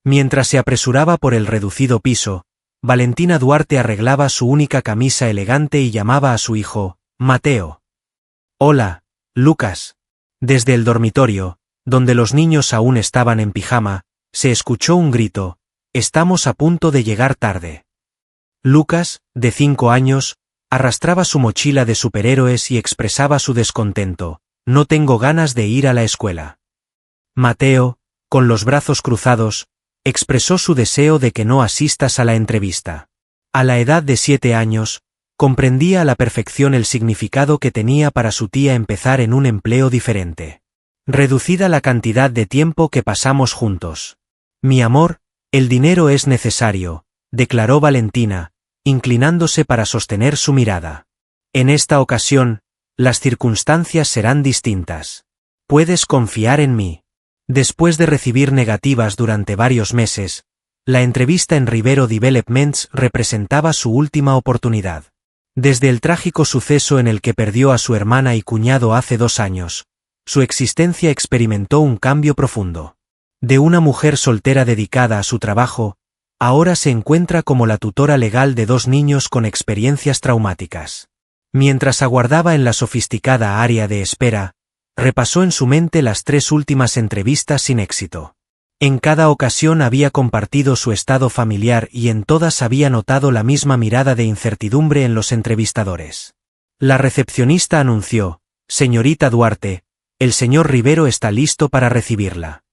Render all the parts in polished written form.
Mientras se apresuraba por el reducido piso, Valentina Duarte arreglaba su única camisa elegante y llamaba a su hijo, Mateo. «Hola, Lucas». Desde el dormitorio, donde los niños aún estaban en pijama, se escuchó un grito: «Estamos a punto de llegar tarde». Lucas, de 5 años, arrastraba su mochila de superhéroes y expresaba su descontento: «No tengo ganas de ir a la escuela». Mateo, con los brazos cruzados, expresó su deseo de que no asistas a la entrevista. A la edad de 7 años, comprendía a la perfección el significado que tenía para su tía empezar en un empleo diferente. «Reducida la cantidad de tiempo que pasamos juntos. Mi amor, el dinero es necesario», declaró Valentina, inclinándose para sostener su mirada. «En esta ocasión, las circunstancias serán distintas. Puedes confiar en mí». Después de recibir negativas durante varios meses, la entrevista en Rivero Developments representaba su última oportunidad. Desde el trágico suceso en el que perdió a su hermana y cuñado hace 2 años, su existencia experimentó un cambio profundo. De una mujer soltera dedicada a su trabajo, ahora se encuentra como la tutora legal de 2 niños con experiencias traumáticas. Mientras aguardaba en la sofisticada área de espera, repasó en su mente las 3 últimas entrevistas sin éxito. En cada ocasión había compartido su estado familiar y en todas había notado la misma mirada de incertidumbre en los entrevistadores. La recepcionista anunció: «Señorita Duarte, el señor Rivero está listo para recibirla».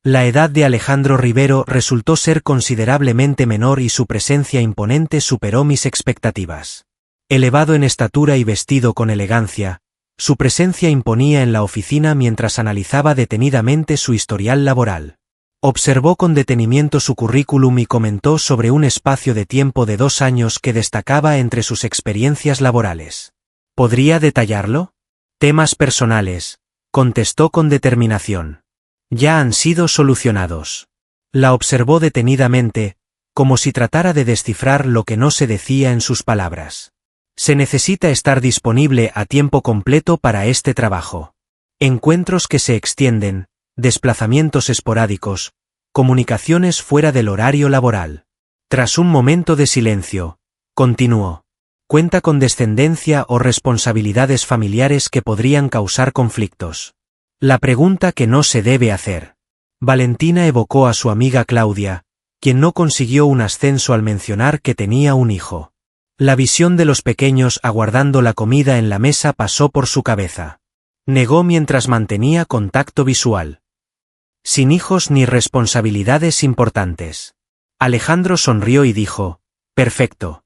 La edad de Alejandro Rivero resultó ser considerablemente menor y su presencia imponente superó mis expectativas. Elevado en estatura y vestido con elegancia, su presencia imponía en la oficina mientras analizaba detenidamente su historial laboral. Observó con detenimiento su currículum y comentó sobre un espacio de tiempo de 2 años que destacaba entre sus experiencias laborales. «¿Podría detallarlo?» «Temas personales», contestó con determinación. «Ya han sido solucionados». La observó detenidamente, como si tratara de descifrar lo que no se decía en sus palabras. «Se necesita estar disponible a tiempo completo para este trabajo. Encuentros que se extienden, desplazamientos esporádicos, comunicaciones fuera del horario laboral». Tras un momento de silencio, continuó: «Cuenta con descendencia o responsabilidades familiares que podrían causar conflictos». La pregunta que no se debe hacer. Valentina evocó a su amiga Claudia, quien no consiguió un ascenso al mencionar que tenía un hijo. La visión de los pequeños aguardando la comida en la mesa pasó por su cabeza. Negó mientras mantenía contacto visual. «Sin hijos ni responsabilidades importantes». Alejandro sonrió y dijo: «Perfecto.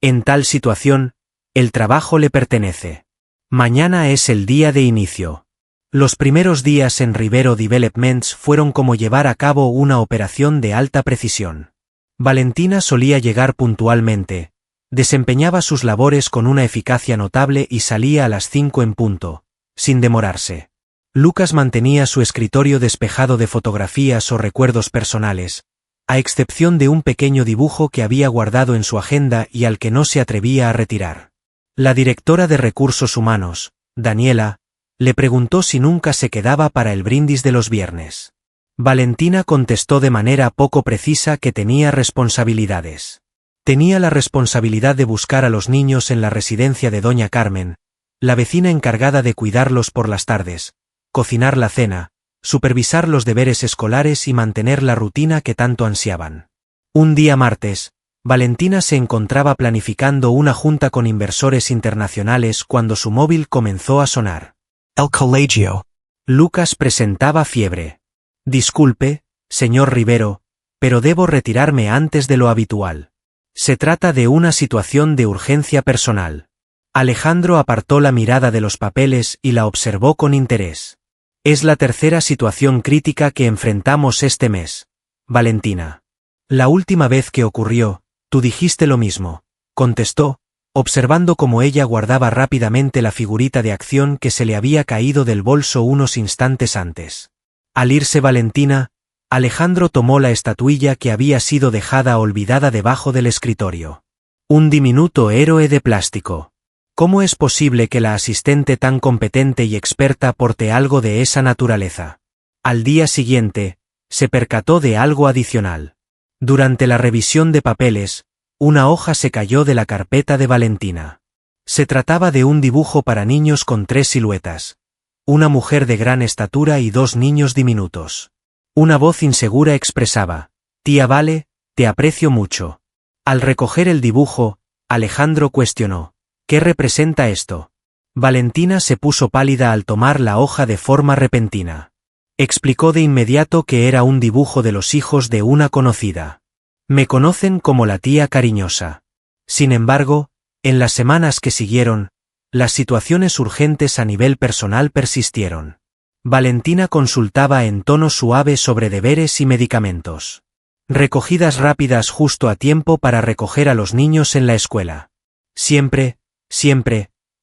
En tal situación, el trabajo le pertenece. Mañana es el día de inicio». Los primeros días en Rivero Developments fueron como llevar a cabo una operación de alta precisión. Valentina solía llegar puntualmente, desempeñaba sus labores con una eficacia notable y salía a las 5 en punto, sin demorarse. Lucas mantenía su escritorio despejado de fotografías o recuerdos personales, a excepción de un pequeño dibujo que había guardado en su agenda y al que no se atrevía a retirar. La directora de Recursos Humanos, Daniela, le preguntó si nunca se quedaba para el brindis de los viernes. Valentina contestó de manera poco precisa que tenía responsabilidades. Tenía la responsabilidad de buscar a los niños en la residencia de Doña Carmen, la vecina encargada de cuidarlos por las tardes, cocinar la cena, supervisar los deberes escolares y mantener la rutina que tanto ansiaban. Un día martes, Valentina se encontraba planificando una junta con inversores internacionales cuando su móvil comenzó a sonar. El colegio. Lucas presentaba fiebre. «Disculpe, señor Rivero, pero debo retirarme antes de lo habitual. Se trata de una situación de urgencia personal». Alejandro apartó la mirada de los papeles y la observó con interés. «Es la tercera situación crítica que enfrentamos este mes, Valentina. La última vez que ocurrió, tú dijiste lo mismo», contestó, observando cómo ella guardaba rápidamente la figurita de acción que se le había caído del bolso unos instantes antes. Al irse Valentina, Alejandro tomó la estatuilla que había sido dejada olvidada debajo del escritorio. Un diminuto héroe de plástico. ¿Cómo es posible que la asistente tan competente y experta porte algo de esa naturaleza? Al día siguiente, se percató de algo adicional. Durante la revisión de papeles, una hoja se cayó de la carpeta de Valentina. Se trataba de un dibujo para niños con 3 siluetas. Una mujer de gran estatura y 2 niños diminutos. Una voz insegura expresaba: «Tía Vale, te aprecio mucho». Al recoger el dibujo, Alejandro cuestionó: «¿Qué representa esto?». Valentina se puso pálida al tomar la hoja de forma repentina. Explicó de inmediato que era un dibujo de los hijos de una conocida. «Me conocen como la tía cariñosa». Sin embargo, en las semanas que siguieron, las situaciones urgentes a nivel personal persistieron. Valentina consultaba en tono suave sobre deberes y medicamentos. Recogidas rápidas justo a tiempo para recoger a los niños en la escuela. Siempre,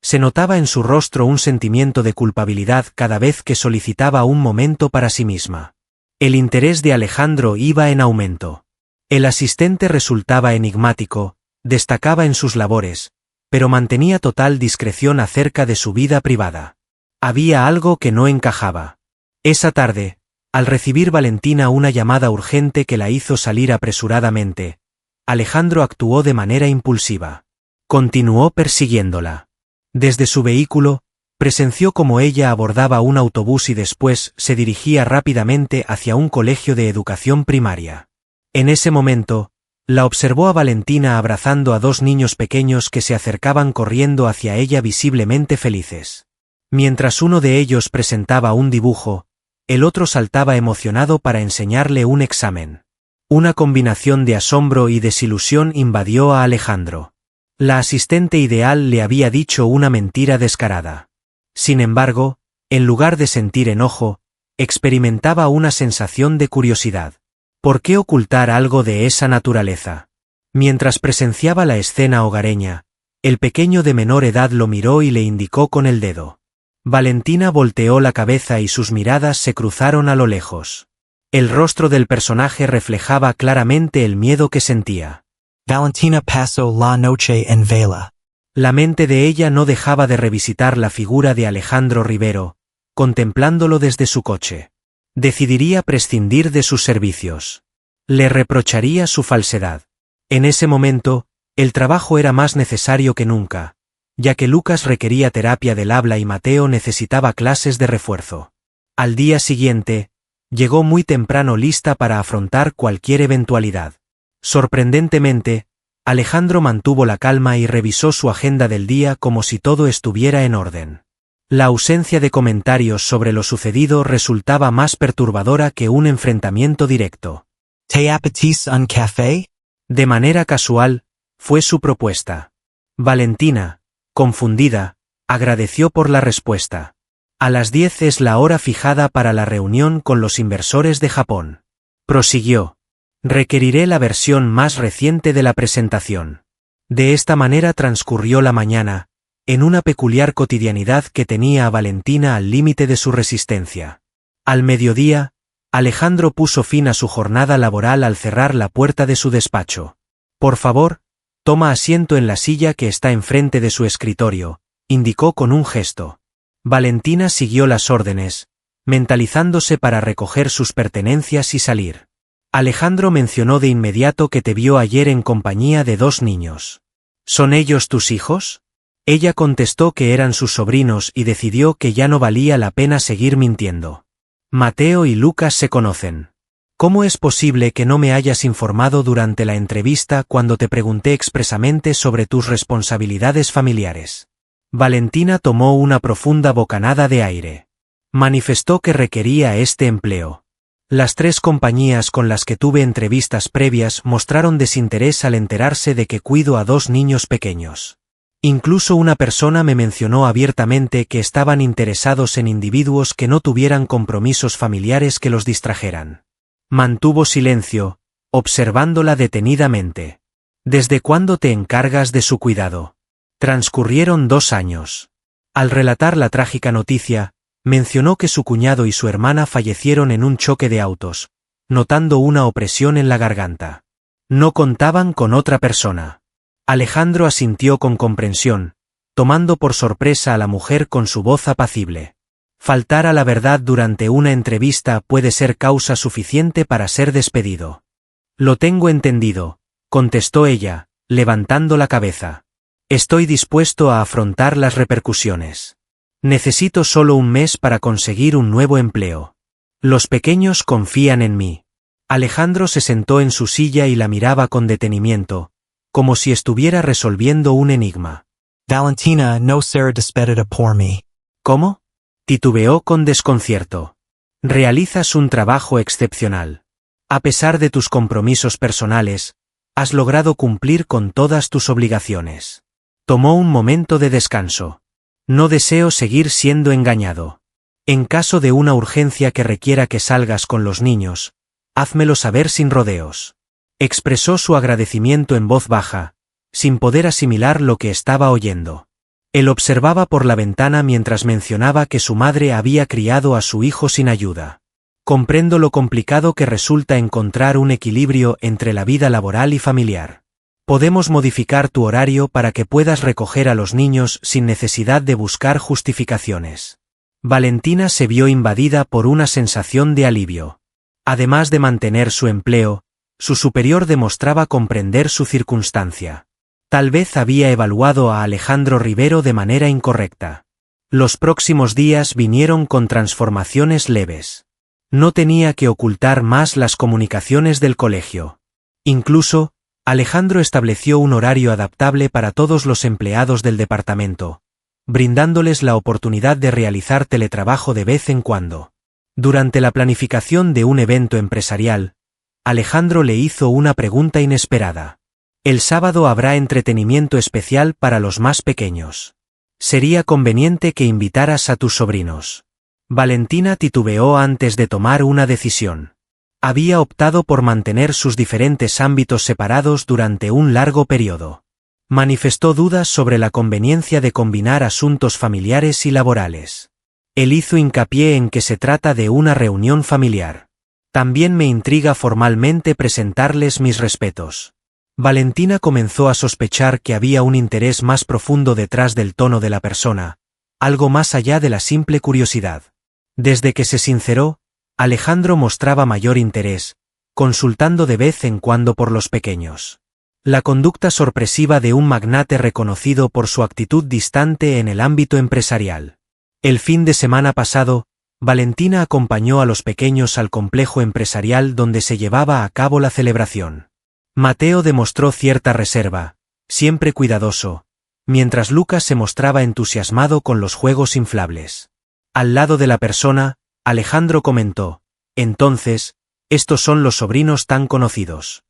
se notaba en su rostro un sentimiento de culpabilidad cada vez que solicitaba un momento para sí misma. El interés de Alejandro iba en aumento. El asistente resultaba enigmático, destacaba en sus labores, pero mantenía total discreción acerca de su vida privada. Había algo que no encajaba. Esa tarde, al recibir Valentina una llamada urgente que la hizo salir apresuradamente, Alejandro actuó de manera impulsiva. Continuó persiguiéndola. Desde su vehículo, presenció cómo ella abordaba un autobús y después se dirigía rápidamente hacia un colegio de educación primaria. En ese momento, la observó a Valentina abrazando a 2 niños pequeños que se acercaban corriendo hacia ella visiblemente felices. Mientras uno de ellos presentaba un dibujo, el otro saltaba emocionado para enseñarle un examen. Una combinación de asombro y desilusión invadió a Alejandro. La asistente ideal le había dicho una mentira descarada. Sin embargo, en lugar de sentir enojo, experimentaba una sensación de curiosidad. ¿Por qué ocultar algo de esa naturaleza? Mientras presenciaba la escena hogareña, el pequeño de menor edad lo miró y le indicó con el dedo. Valentina volteó la cabeza y sus miradas se cruzaron a lo lejos. El rostro del personaje reflejaba claramente el miedo que sentía. Valentina pasó la noche en vela. La mente de ella no dejaba de revisitar la figura de Alejandro Rivero, contemplándolo desde su coche. Decidiría prescindir de sus servicios. Le reprocharía su falsedad. En ese momento, el trabajo era más necesario que nunca, ya que Lucas requería terapia del habla y Mateo necesitaba clases de refuerzo. Al día siguiente, llegó muy temprano lista para afrontar cualquier eventualidad. Sorprendentemente, Alejandro mantuvo la calma y revisó su agenda del día como si todo estuviera en orden. La ausencia de comentarios sobre lo sucedido resultaba más perturbadora que un enfrentamiento directo. ¿Te apetece un café? De manera casual, fue su propuesta. Valentina, confundida, agradeció por la respuesta. A las 10 es la hora fijada para la reunión con los inversores de Japón. Prosiguió. Requeriré la versión más reciente de la presentación. De esta manera transcurrió la mañana, en una peculiar cotidianidad que tenía a Valentina al límite de su resistencia. Al mediodía, Alejandro puso fin a su jornada laboral al cerrar la puerta de su despacho. «Por favor, toma asiento en la silla que está enfrente de su escritorio», indicó con un gesto. Valentina siguió las órdenes, mentalizándose para recoger sus pertenencias y salir. Alejandro mencionó de inmediato que te vio ayer en compañía de 2 niños. ¿Son ellos tus hijos? Ella contestó que eran sus sobrinos y decidió que ya no valía la pena seguir mintiendo. Mateo y Lucas se conocen. ¿Cómo es posible que no me hayas informado durante la entrevista cuando te pregunté expresamente sobre tus responsabilidades familiares? Valentina tomó una profunda bocanada de aire. Manifestó que requería este empleo. Las 3 compañías con las que tuve entrevistas previas mostraron desinterés al enterarse de que cuido a 2 niños pequeños. Incluso una persona me mencionó abiertamente que estaban interesados en individuos que no tuvieran compromisos familiares que los distrajeran. Mantuvo silencio, observándola detenidamente. ¿Desde cuándo te encargas de su cuidado? Transcurrieron 2 años. Al relatar la trágica noticia, mencionó que su cuñado y su hermana fallecieron en un choque de autos, notando una opresión en la garganta. No contaban con otra persona. Alejandro asintió con comprensión, tomando por sorpresa a la mujer con su voz apacible. Faltar a la verdad durante una entrevista puede ser causa suficiente para ser despedido. Lo tengo entendido, contestó ella, levantando la cabeza. Estoy dispuesto a afrontar las repercusiones. Necesito solo un mes para conseguir un nuevo empleo. Los pequeños confían en mí. Alejandro se sentó en su silla y la miraba con detenimiento, como si estuviera resolviendo un enigma. Valentina no será despedida por mí. ¿Cómo? Titubeó con desconcierto. Realizas un trabajo excepcional. A pesar de tus compromisos personales, has logrado cumplir con todas tus obligaciones. Tomó un momento de descanso. No deseo seguir siendo engañado. En caso de una urgencia que requiera que salgas con los niños, házmelo saber sin rodeos. Expresó su agradecimiento en voz baja, sin poder asimilar lo que estaba oyendo. Él observaba por la ventana mientras mencionaba que su madre había criado a su hijo sin ayuda. Comprendo lo complicado que resulta encontrar un equilibrio entre la vida laboral y familiar. Podemos modificar tu horario para que puedas recoger a los niños sin necesidad de buscar justificaciones. Valentina se vio invadida por una sensación de alivio. Además de mantener su empleo, su superior demostraba comprender su circunstancia. Tal vez había evaluado a Alejandro Rivero de manera incorrecta. Los próximos días vinieron con transformaciones leves. No tenía que ocultar más las comunicaciones del colegio. Incluso, Alejandro estableció un horario adaptable para todos los empleados del departamento, brindándoles la oportunidad de realizar teletrabajo de vez en cuando. Durante la planificación de un evento empresarial, Alejandro le hizo una pregunta inesperada. El sábado habrá entretenimiento especial para los más pequeños. Sería conveniente que invitaras a tus sobrinos. Valentina titubeó antes de tomar una decisión. Había optado por mantener sus diferentes ámbitos separados durante un largo periodo. Manifestó dudas sobre la conveniencia de combinar asuntos familiares y laborales. Él hizo hincapié en que se trata de una reunión familiar. También me intriga formalmente presentarles mis respetos. Valentina comenzó a sospechar que había un interés más profundo detrás del tono de la persona, algo más allá de la simple curiosidad. Desde que se sinceró, Alejandro mostraba mayor interés, consultando de vez en cuando por los pequeños. La conducta sorpresiva de un magnate reconocido por su actitud distante en el ámbito empresarial. El fin de semana pasado, Valentina acompañó a los pequeños al complejo empresarial donde se llevaba a cabo la celebración. Mateo demostró cierta reserva, siempre cuidadoso, mientras Lucas se mostraba entusiasmado con los juegos inflables. Al lado de la persona, Alejandro comentó: entonces, estos son los sobrinos tan conocidos.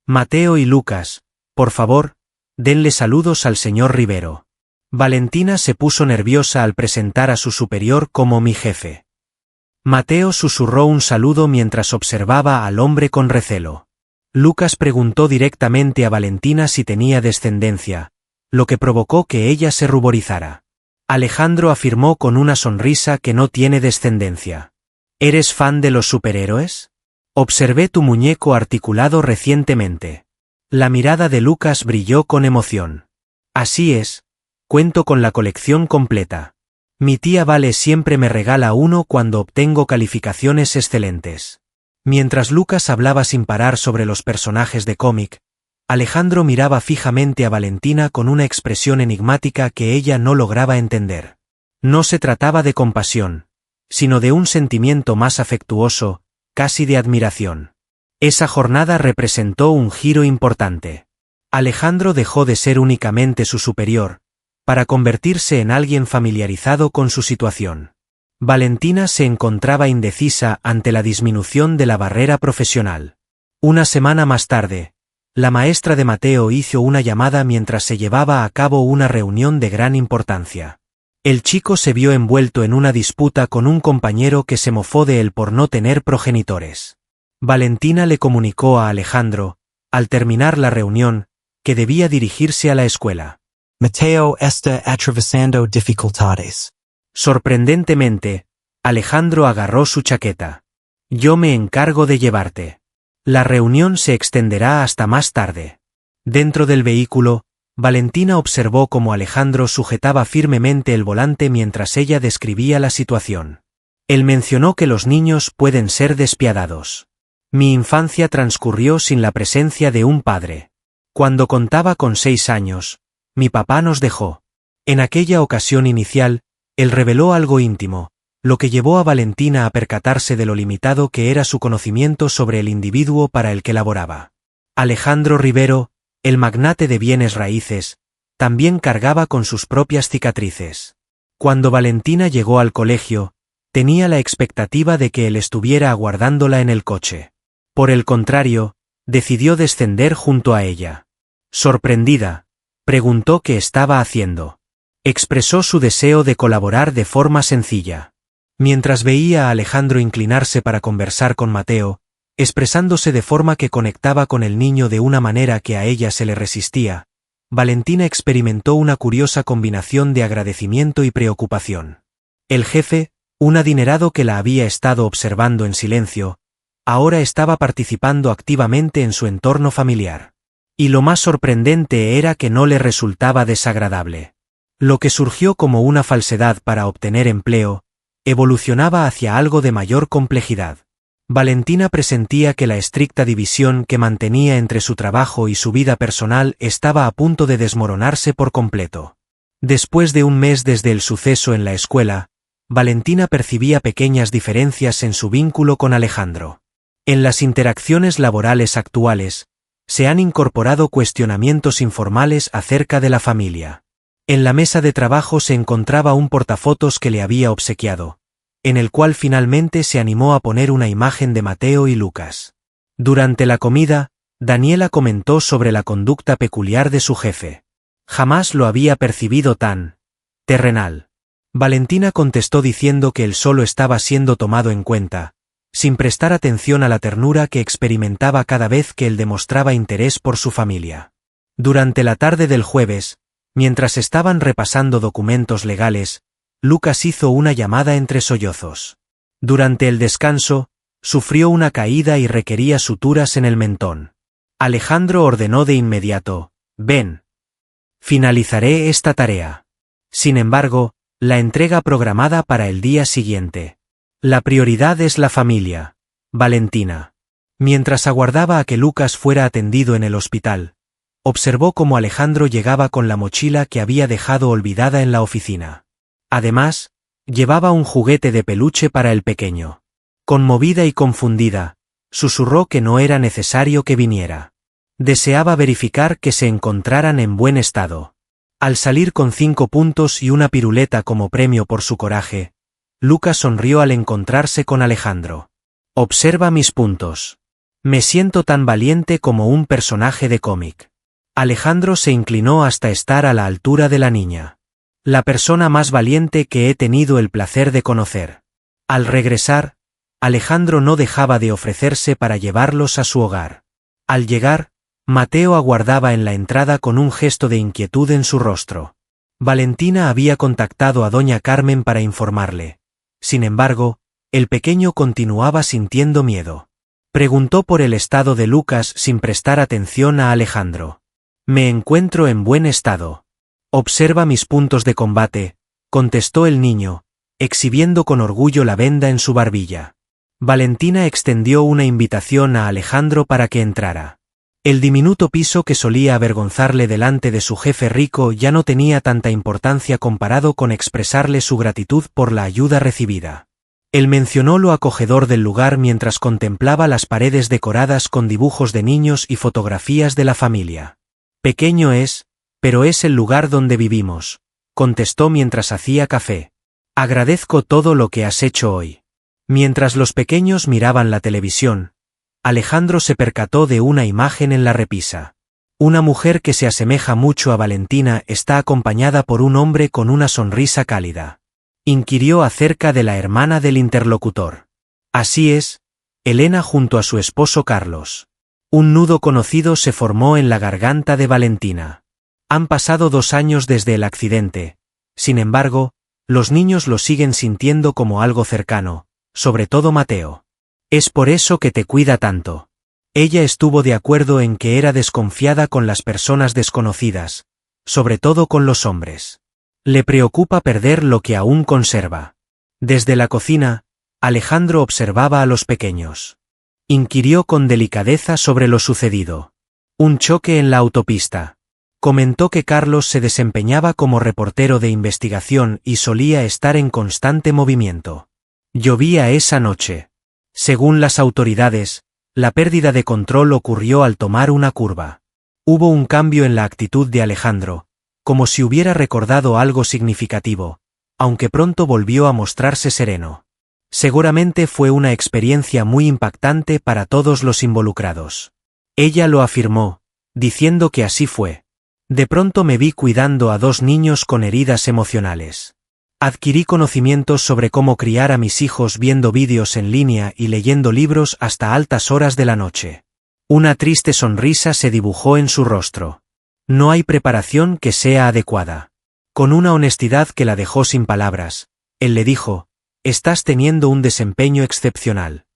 Mateo y Lucas, por favor, denle saludos al señor Rivero. Valentina se puso nerviosa al presentar a su superior como mi jefe. Mateo susurró un saludo mientras observaba al hombre con recelo. Lucas preguntó directamente a Valentina si tenía descendencia, lo que provocó que ella se ruborizara. Alejandro afirmó con una sonrisa que no tiene descendencia. ¿Eres fan de los superhéroes? Observé tu muñeco articulado recientemente. La mirada de Lucas brilló con emoción. Así es, cuento con la colección completa. Mi tía Vale siempre me regala uno cuando obtengo calificaciones excelentes. Mientras Lucas hablaba sin parar sobre los personajes de cómic, Alejandro miraba fijamente a Valentina con una expresión enigmática que ella no lograba entender. No se trataba de compasión, sino de un sentimiento más afectuoso, casi de admiración. Esa jornada representó un giro importante. Alejandro dejó de ser únicamente su superior, para convertirse en alguien familiarizado con su situación. Valentina se encontraba indecisa ante la disminución de la barrera profesional. Una semana más tarde, la maestra de Mateo hizo una llamada mientras se llevaba a cabo una reunión de gran importancia. El chico se vio envuelto en una disputa con un compañero que se mofó de él por no tener progenitores. Valentina le comunicó a Alejandro, al terminar la reunión, que debía dirigirse a la escuela. Mateo está atravesando dificultades. Sorprendentemente, Alejandro agarró su chaqueta. Yo me encargo de llevarte. La reunión se extenderá hasta más tarde. Dentro del vehículo, Valentina observó cómo Alejandro sujetaba firmemente el volante mientras ella describía la situación. Él mencionó que los niños pueden ser despiadados. Mi infancia transcurrió sin la presencia de un padre. Cuando contaba con 6 años, mi papá nos dejó. En aquella ocasión inicial, él reveló algo íntimo, lo que llevó a Valentina a percatarse de lo limitado que era su conocimiento sobre el individuo para el que laboraba. Alejandro Rivero, el magnate de bienes raíces, también cargaba con sus propias cicatrices. Cuando Valentina llegó al colegio, tenía la expectativa de que él estuviera aguardándola en el coche. Por el contrario, decidió descender junto a ella. Sorprendida, preguntó qué estaba haciendo. Expresó su deseo de colaborar de forma sencilla. Mientras veía a Alejandro inclinarse para conversar con Mateo, expresándose de forma que conectaba con el niño de una manera que a ella se le resistía, Valentina experimentó una curiosa combinación de agradecimiento y preocupación. El jefe, un adinerado que la había estado observando en silencio, ahora estaba participando activamente en su entorno familiar. Y lo más sorprendente era que no le resultaba desagradable. Lo que surgió como una falsedad para obtener empleo, evolucionaba hacia algo de mayor complejidad. Valentina presentía que la estricta división que mantenía entre su trabajo y su vida personal estaba a punto de desmoronarse por completo. Después de un mes desde el suceso en la escuela, Valentina percibía pequeñas diferencias en su vínculo con Alejandro. En las interacciones laborales actuales, se han incorporado cuestionamientos informales acerca de la familia. En la mesa de trabajo se encontraba un portafotos que le había obsequiado, en el cual finalmente se animó a poner una imagen de Mateo y Lucas. Durante la comida, Daniela comentó sobre la conducta peculiar de su jefe. Jamás lo había percibido tan terrenal. Valentina contestó diciendo que él solo estaba siendo tomado en cuenta, sin prestar atención a la ternura que experimentaba cada vez que él demostraba interés por su familia. Durante la tarde del jueves, mientras estaban repasando documentos legales, Lucas hizo una llamada entre sollozos. Durante el descanso, sufrió una caída y requería suturas en el mentón. Alejandro ordenó de inmediato: «Ven. Finalizaré esta tarea». Sin embargo, la entrega programada para el día siguiente. La prioridad es la familia. Valentina. Mientras aguardaba a que Lucas fuera atendido en el hospital, observó cómo Alejandro llegaba con la mochila que había dejado olvidada en la oficina. Además, llevaba un juguete de peluche para el pequeño. Conmovida y confundida, susurró que no era necesario que viniera. Deseaba verificar que se encontraran en buen estado. Al salir con 5 puntos y una piruleta como premio por su coraje, Lucas sonrió al encontrarse con Alejandro. «Observa mis puntos. Me siento tan valiente como un personaje de cómic». Alejandro se inclinó hasta estar a la altura de la niña. «La persona más valiente que he tenido el placer de conocer». Al regresar, Alejandro no dejaba de ofrecerse para llevarlos a su hogar. Al llegar, Mateo aguardaba en la entrada con un gesto de inquietud en su rostro. Valentina había contactado a doña Carmen para informarle. Sin embargo, el pequeño continuaba sintiendo miedo. Preguntó por el estado de Lucas sin prestar atención a Alejandro. «Me encuentro en buen estado. Observa mis puntos de combate», contestó el niño, exhibiendo con orgullo la venda en su barbilla. Valentina extendió una invitación a Alejandro para que entrara. El diminuto piso que solía avergonzarle delante de su jefe rico ya no tenía tanta importancia comparado con expresarle su gratitud por la ayuda recibida. Él mencionó lo acogedor del lugar mientras contemplaba las paredes decoradas con dibujos de niños y fotografías de la familia. «Pequeño es, pero es el lugar donde vivimos», contestó mientras hacía café. «Agradezco todo lo que has hecho hoy». Mientras los pequeños miraban la televisión, Alejandro se percató de una imagen en la repisa. Una mujer que se asemeja mucho a Valentina está acompañada por un hombre con una sonrisa cálida. Inquirió acerca de la hermana del interlocutor. Así es, Elena junto a su esposo Carlos. Un nudo conocido se formó en la garganta de Valentina. Han pasado 2 años desde el accidente. Sin embargo, los niños lo siguen sintiendo como algo cercano, sobre todo Mateo. Es por eso que te cuida tanto. Ella estuvo de acuerdo en que era desconfiada con las personas desconocidas, sobre todo con los hombres. Le preocupa perder lo que aún conserva. Desde la cocina, Alejandro observaba a los pequeños. Inquirió con delicadeza sobre lo sucedido. Un choque en la autopista. Comentó que Carlos se desempeñaba como reportero de investigación y solía estar en constante movimiento. Llovía esa noche. Según las autoridades, la pérdida de control ocurrió al tomar una curva. Hubo un cambio en la actitud de Alejandro, como si hubiera recordado algo significativo, aunque pronto volvió a mostrarse sereno. Seguramente fue una experiencia muy impactante para todos los involucrados. Ella lo afirmó, diciendo que así fue. De pronto me vi cuidando a 2 niños con heridas emocionales. Adquirí conocimientos sobre cómo criar a mis hijos viendo vídeos en línea y leyendo libros hasta altas horas de la noche. Una triste sonrisa se dibujó en su rostro. No hay preparación que sea adecuada. Con una honestidad que la dejó sin palabras, él le dijo: «Estás teniendo un desempeño excepcional».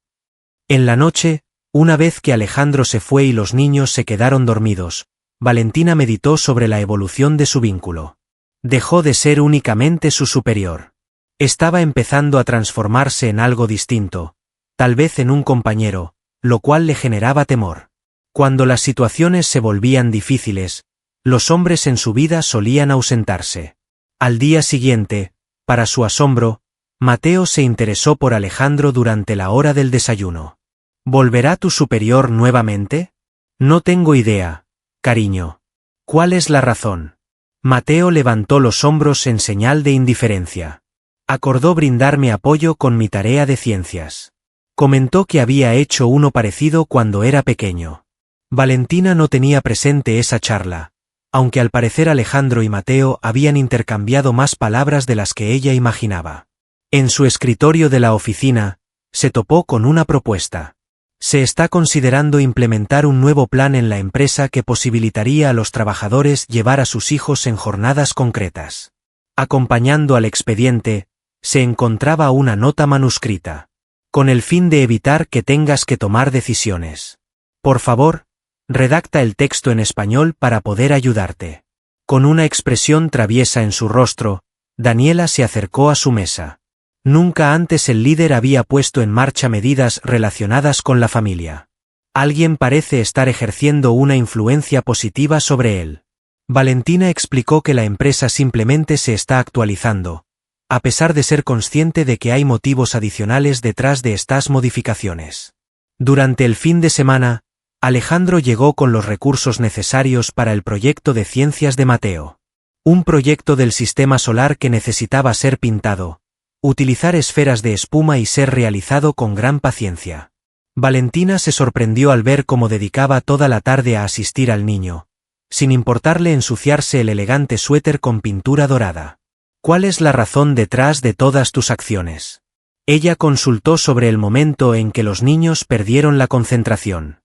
En la noche, una vez que Alejandro se fue y los niños se quedaron dormidos, Valentina meditó sobre la evolución de su vínculo. Dejó de ser únicamente su superior. Estaba empezando a transformarse en algo distinto, tal vez en un compañero, lo cual le generaba temor. Cuando las situaciones se volvían difíciles, los hombres en su vida solían ausentarse. Al día siguiente, para su asombro, Mateo se interesó por Alejandro durante la hora del desayuno. ¿Volverá tu superior nuevamente? No tengo idea, cariño. ¿Cuál es la razón? Mateo levantó los hombros en señal de indiferencia. Acordó brindarme apoyo con mi tarea de ciencias. Comentó que había hecho uno parecido cuando era pequeño. Valentina no tenía presente esa charla, aunque al parecer Alejandro y Mateo habían intercambiado más palabras de las que ella imaginaba. En su escritorio de la oficina, se topó con una propuesta. Se está considerando implementar un nuevo plan en la empresa que posibilitaría a los trabajadores llevar a sus hijos en jornadas concretas. Acompañando al expediente, se encontraba una nota manuscrita. Con el fin de evitar que tengas que tomar decisiones. Por favor, redacta el texto en español para poder ayudarte. Con una expresión traviesa en su rostro, Daniela se acercó a su mesa. Nunca antes el líder había puesto en marcha medidas relacionadas con la familia. Alguien parece estar ejerciendo una influencia positiva sobre él. Valentina explicó que la empresa simplemente se está actualizando, a pesar de ser consciente de que hay motivos adicionales detrás de estas modificaciones. Durante el fin de semana, Alejandro llegó con los recursos necesarios para el proyecto de ciencias de Mateo. Un proyecto del sistema solar que necesitaba ser pintado, utilizar esferas de espuma y ser realizado con gran paciencia. Valentina se sorprendió al ver cómo dedicaba toda la tarde a asistir al niño, sin importarle ensuciarse el elegante suéter con pintura dorada. ¿Cuál es la razón detrás de todas tus acciones? Ella consultó sobre el momento en que los niños perdieron la concentración.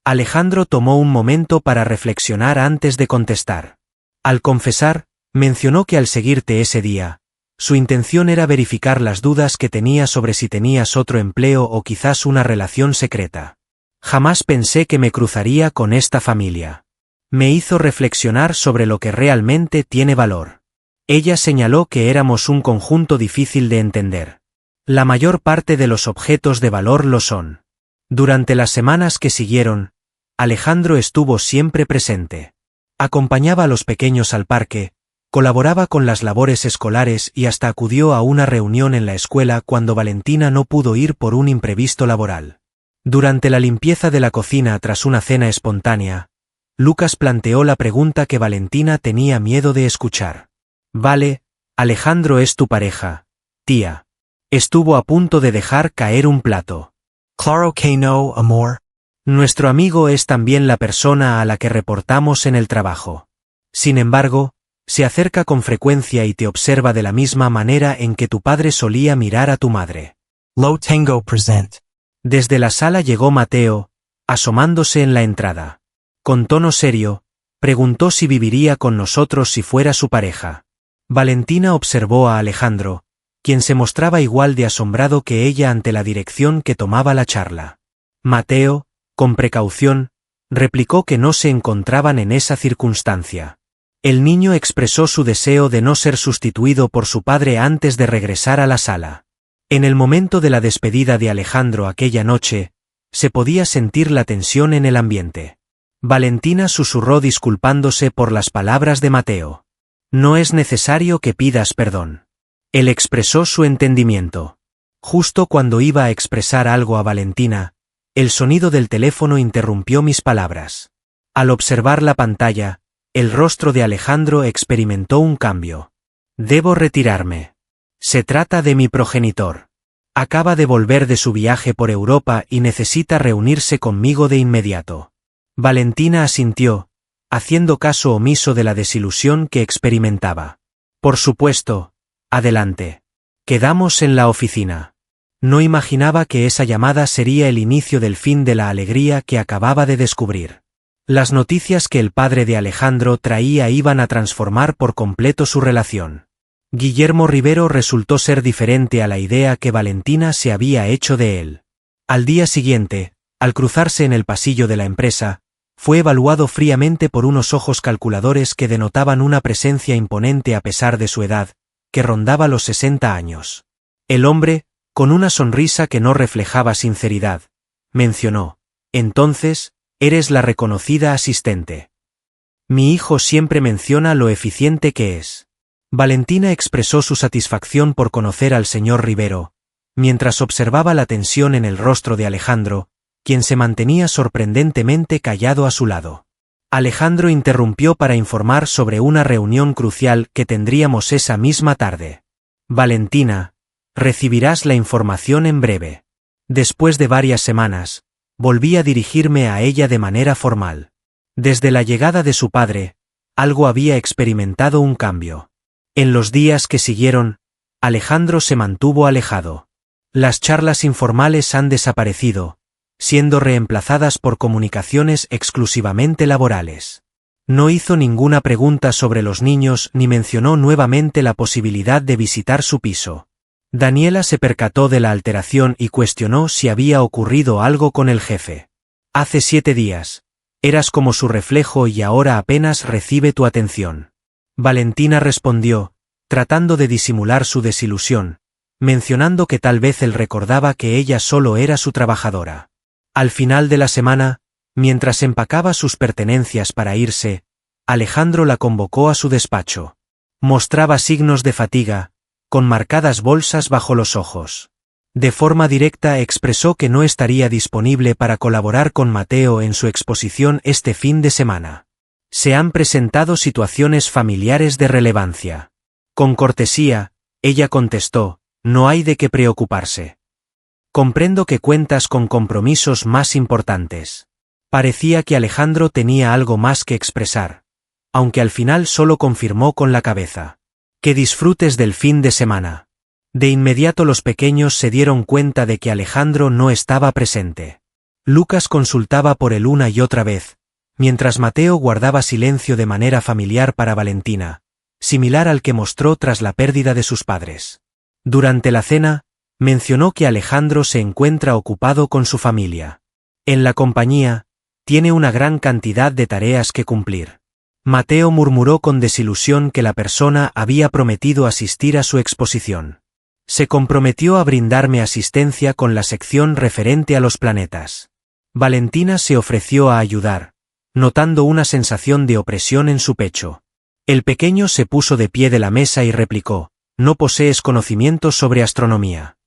Alejandro tomó un momento para reflexionar antes de contestar. Al confesar, mencionó que al seguirte ese día, su intención era verificar las dudas que tenía sobre si tenías otro empleo o quizás una relación secreta. Jamás pensé que me cruzaría con esta familia. Me hizo reflexionar sobre lo que realmente tiene valor. Ella señaló que éramos un conjunto difícil de entender. La mayor parte de los objetos de valor lo son. Durante las semanas que siguieron, Alejandro estuvo siempre presente. Acompañaba a los pequeños al parque, colaboraba con las labores escolares y hasta acudió a una reunión en la escuela cuando Valentina no pudo ir por un imprevisto laboral. Durante la limpieza de la cocina tras una cena espontánea, Lucas planteó la pregunta que Valentina tenía miedo de escuchar. Vale, Alejandro es tu pareja, tía. Estuvo a punto de dejar caer un plato. Claro que no, amor. Nuestro amigo es también la persona a la que reportamos en el trabajo. Sin embargo, se acerca con frecuencia y te observa de la misma manera en que tu padre solía mirar a tu madre. Lo tengo present. Desde la sala llegó Mateo, asomándose en la entrada. Con tono serio, preguntó si viviría con nosotros si fuera su pareja. Valentina observó a Alejandro, quien se mostraba igual de asombrado que ella ante la dirección que tomaba la charla. Mateo, con precaución, replicó que no se encontraban en esa circunstancia. El niño expresó su deseo de no ser sustituido por su padre antes de regresar a la sala. En el momento de la despedida de Alejandro aquella noche, se podía sentir la tensión en el ambiente. Valentina susurró disculpándose por las palabras de Mateo. No es necesario que pidas perdón. Él expresó su entendimiento. Justo cuando iba a expresar algo a Valentina, el sonido del teléfono interrumpió mis palabras. Al observar la pantalla, el rostro de Alejandro experimentó un cambio. Debo retirarme. Se trata de mi progenitor. Acaba de volver de su viaje por Europa y necesita reunirse conmigo de inmediato. Valentina asintió, haciendo caso omiso de la desilusión que experimentaba. Por supuesto, adelante. Quedamos en la oficina. No imaginaba que esa llamada sería el inicio del fin de la alegría que acababa de descubrir. Las noticias que el padre de Alejandro traía iban a transformar por completo su relación. Guillermo Rivero resultó ser diferente a la idea que Valentina se había hecho de él. Al día siguiente, al cruzarse en el pasillo de la empresa, fue evaluado fríamente por unos ojos calculadores que denotaban una presencia imponente a pesar de su edad, que rondaba los 60 años. El hombre, con una sonrisa que no reflejaba sinceridad, mencionó: «Entonces, eres la reconocida asistente. Mi hijo siempre menciona lo eficiente que es». Valentina expresó su satisfacción por conocer al señor Rivero, mientras observaba la tensión en el rostro de Alejandro, quien se mantenía sorprendentemente callado a su lado. Alejandro interrumpió para informar sobre una reunión crucial que tendríamos esa misma tarde. «Valentina, recibirás la información en breve». Después de varias semanas, volví a dirigirme a ella de manera formal. Desde la llegada de su padre, algo había experimentado un cambio. En los días que siguieron, Alejandro se mantuvo alejado. Las charlas informales han desaparecido, siendo reemplazadas por comunicaciones exclusivamente laborales. No hizo ninguna pregunta sobre los niños ni mencionó nuevamente la posibilidad de visitar su piso. Daniela se percató de la alteración y cuestionó si había ocurrido algo con el jefe. «Hace 7 días. Eras como su reflejo y ahora apenas recibe tu atención». Valentina respondió, tratando de disimular su desilusión, mencionando que tal vez él recordaba que ella solo era su trabajadora. Al final de la semana, mientras empacaba sus pertenencias para irse, Alejandro la convocó a su despacho. Mostraba signos de fatiga, con marcadas bolsas bajo los ojos. De forma directa expresó que no estaría disponible para colaborar con Mateo en su exposición este fin de semana. Se han presentado situaciones familiares de relevancia. Con cortesía, ella contestó: «No hay de qué preocuparse. Comprendo que cuentas con compromisos más importantes». Parecía que Alejandro tenía algo más que expresar, aunque al final solo confirmó con la cabeza. «Que disfrutes del fin de semana». De inmediato los pequeños se dieron cuenta de que Alejandro no estaba presente. Lucas consultaba por él una y otra vez, mientras Mateo guardaba silencio de manera familiar para Valentina, similar al que mostró tras la pérdida de sus padres. Durante la cena, mencionó que Alejandro se encuentra ocupado con su familia. En la compañía, tiene una gran cantidad de tareas que cumplir. Mateo murmuró con desilusión que la persona había prometido asistir a su exposición. Se comprometió a brindarme asistencia con la sección referente a los planetas. Valentina se ofreció a ayudar, notando una sensación de opresión en su pecho. El pequeño se puso de pie de la mesa y replicó: «¿No posees conocimientos sobre astronomía?»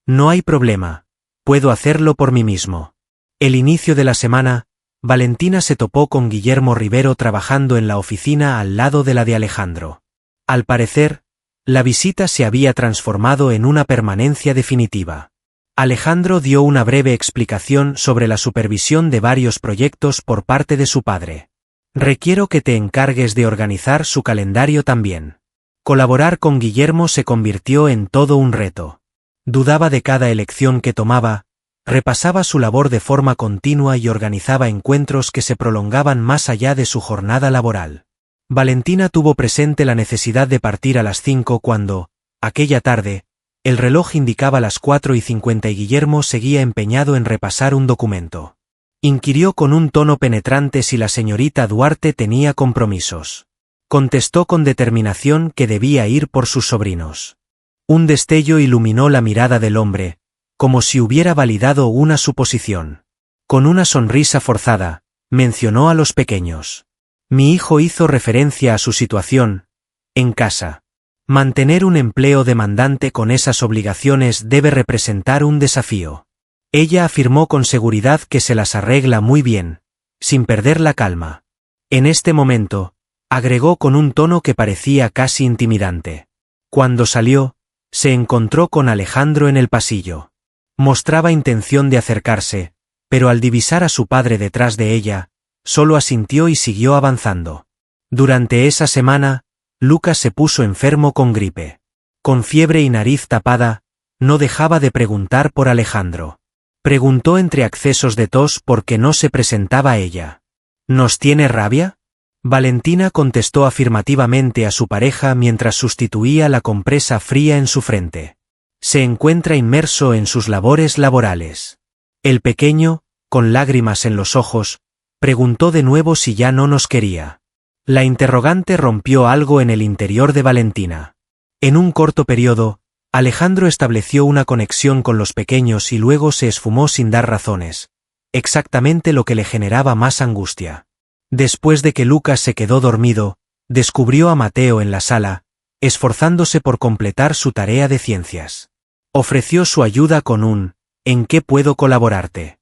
«No hay problema, puedo hacerlo por mí mismo». El inicio de la semana, Valentina se topó con Guillermo Rivero trabajando en la oficina al lado de la de Alejandro. Al parecer, la visita se había transformado en una permanencia definitiva. Alejandro dio una breve explicación sobre la supervisión de varios proyectos por parte de su padre. «Requiero que te encargues de organizar su calendario también». Colaborar con Guillermo se convirtió en todo un reto. Dudaba de cada elección que tomaba, repasaba su labor de forma continua y organizaba encuentros que se prolongaban más allá de su jornada laboral. Valentina tuvo presente la necesidad de partir a las 5 cuando, aquella tarde, el reloj indicaba las 4:50 y Guillermo seguía empeñado en repasar un documento. Inquirió con un tono penetrante si la señorita Duarte tenía compromisos. Contestó con determinación que debía ir por sus sobrinos. Un destello iluminó la mirada del hombre, como si hubiera validado una suposición. Con una sonrisa forzada, mencionó a los pequeños. Mi hijo hizo referencia a su situación, en casa. Mantener un empleo demandante con esas obligaciones debe representar un desafío. Ella afirmó con seguridad que se las arregla muy bien, sin perder la calma. En este momento, agregó con un tono que parecía casi intimidante. Cuando salió, se encontró con Alejandro en el pasillo. Mostraba intención de acercarse, pero al divisar a su padre detrás de ella, solo asintió y siguió avanzando. Durante esa semana, Lucas se puso enfermo con gripe. Con fiebre y nariz tapada, no dejaba de preguntar por Alejandro. Preguntó entre accesos de tos por qué no se presentaba ella. ¿Nos tiene rabia? Valentina contestó afirmativamente a su pareja mientras sustituía la compresa fría en su frente. Se encuentra inmerso en sus labores laborales. El pequeño, con lágrimas en los ojos, preguntó de nuevo si ya no nos quería. La interrogante rompió algo en el interior de Valentina. En un corto periodo, Alejandro estableció una conexión con los pequeños y luego se esfumó sin dar razones, exactamente lo que le generaba más angustia. Después de que Lucas se quedó dormido, descubrió a Mateo en la sala, esforzándose por completar su tarea de ciencias. Ofreció su ayuda con un «¿En qué puedo colaborarte?».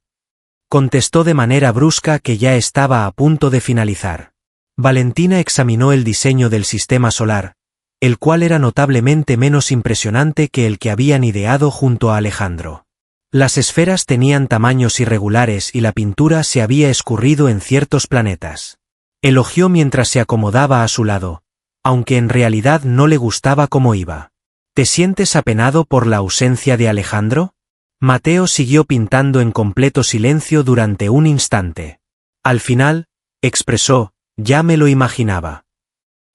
Contestó de manera brusca que ya estaba a punto de finalizar. Valentina examinó el diseño del sistema solar, el cual era notablemente menos impresionante que el que habían ideado junto a Alejandro. Las esferas tenían tamaños irregulares y la pintura se había escurrido en ciertos planetas. Elogió mientras se acomodaba a su lado, aunque en realidad no le gustaba cómo iba. ¿Te sientes apenado por la ausencia de Alejandro? Mateo siguió pintando en completo silencio durante un instante. Al final, expresó, ya me lo imaginaba.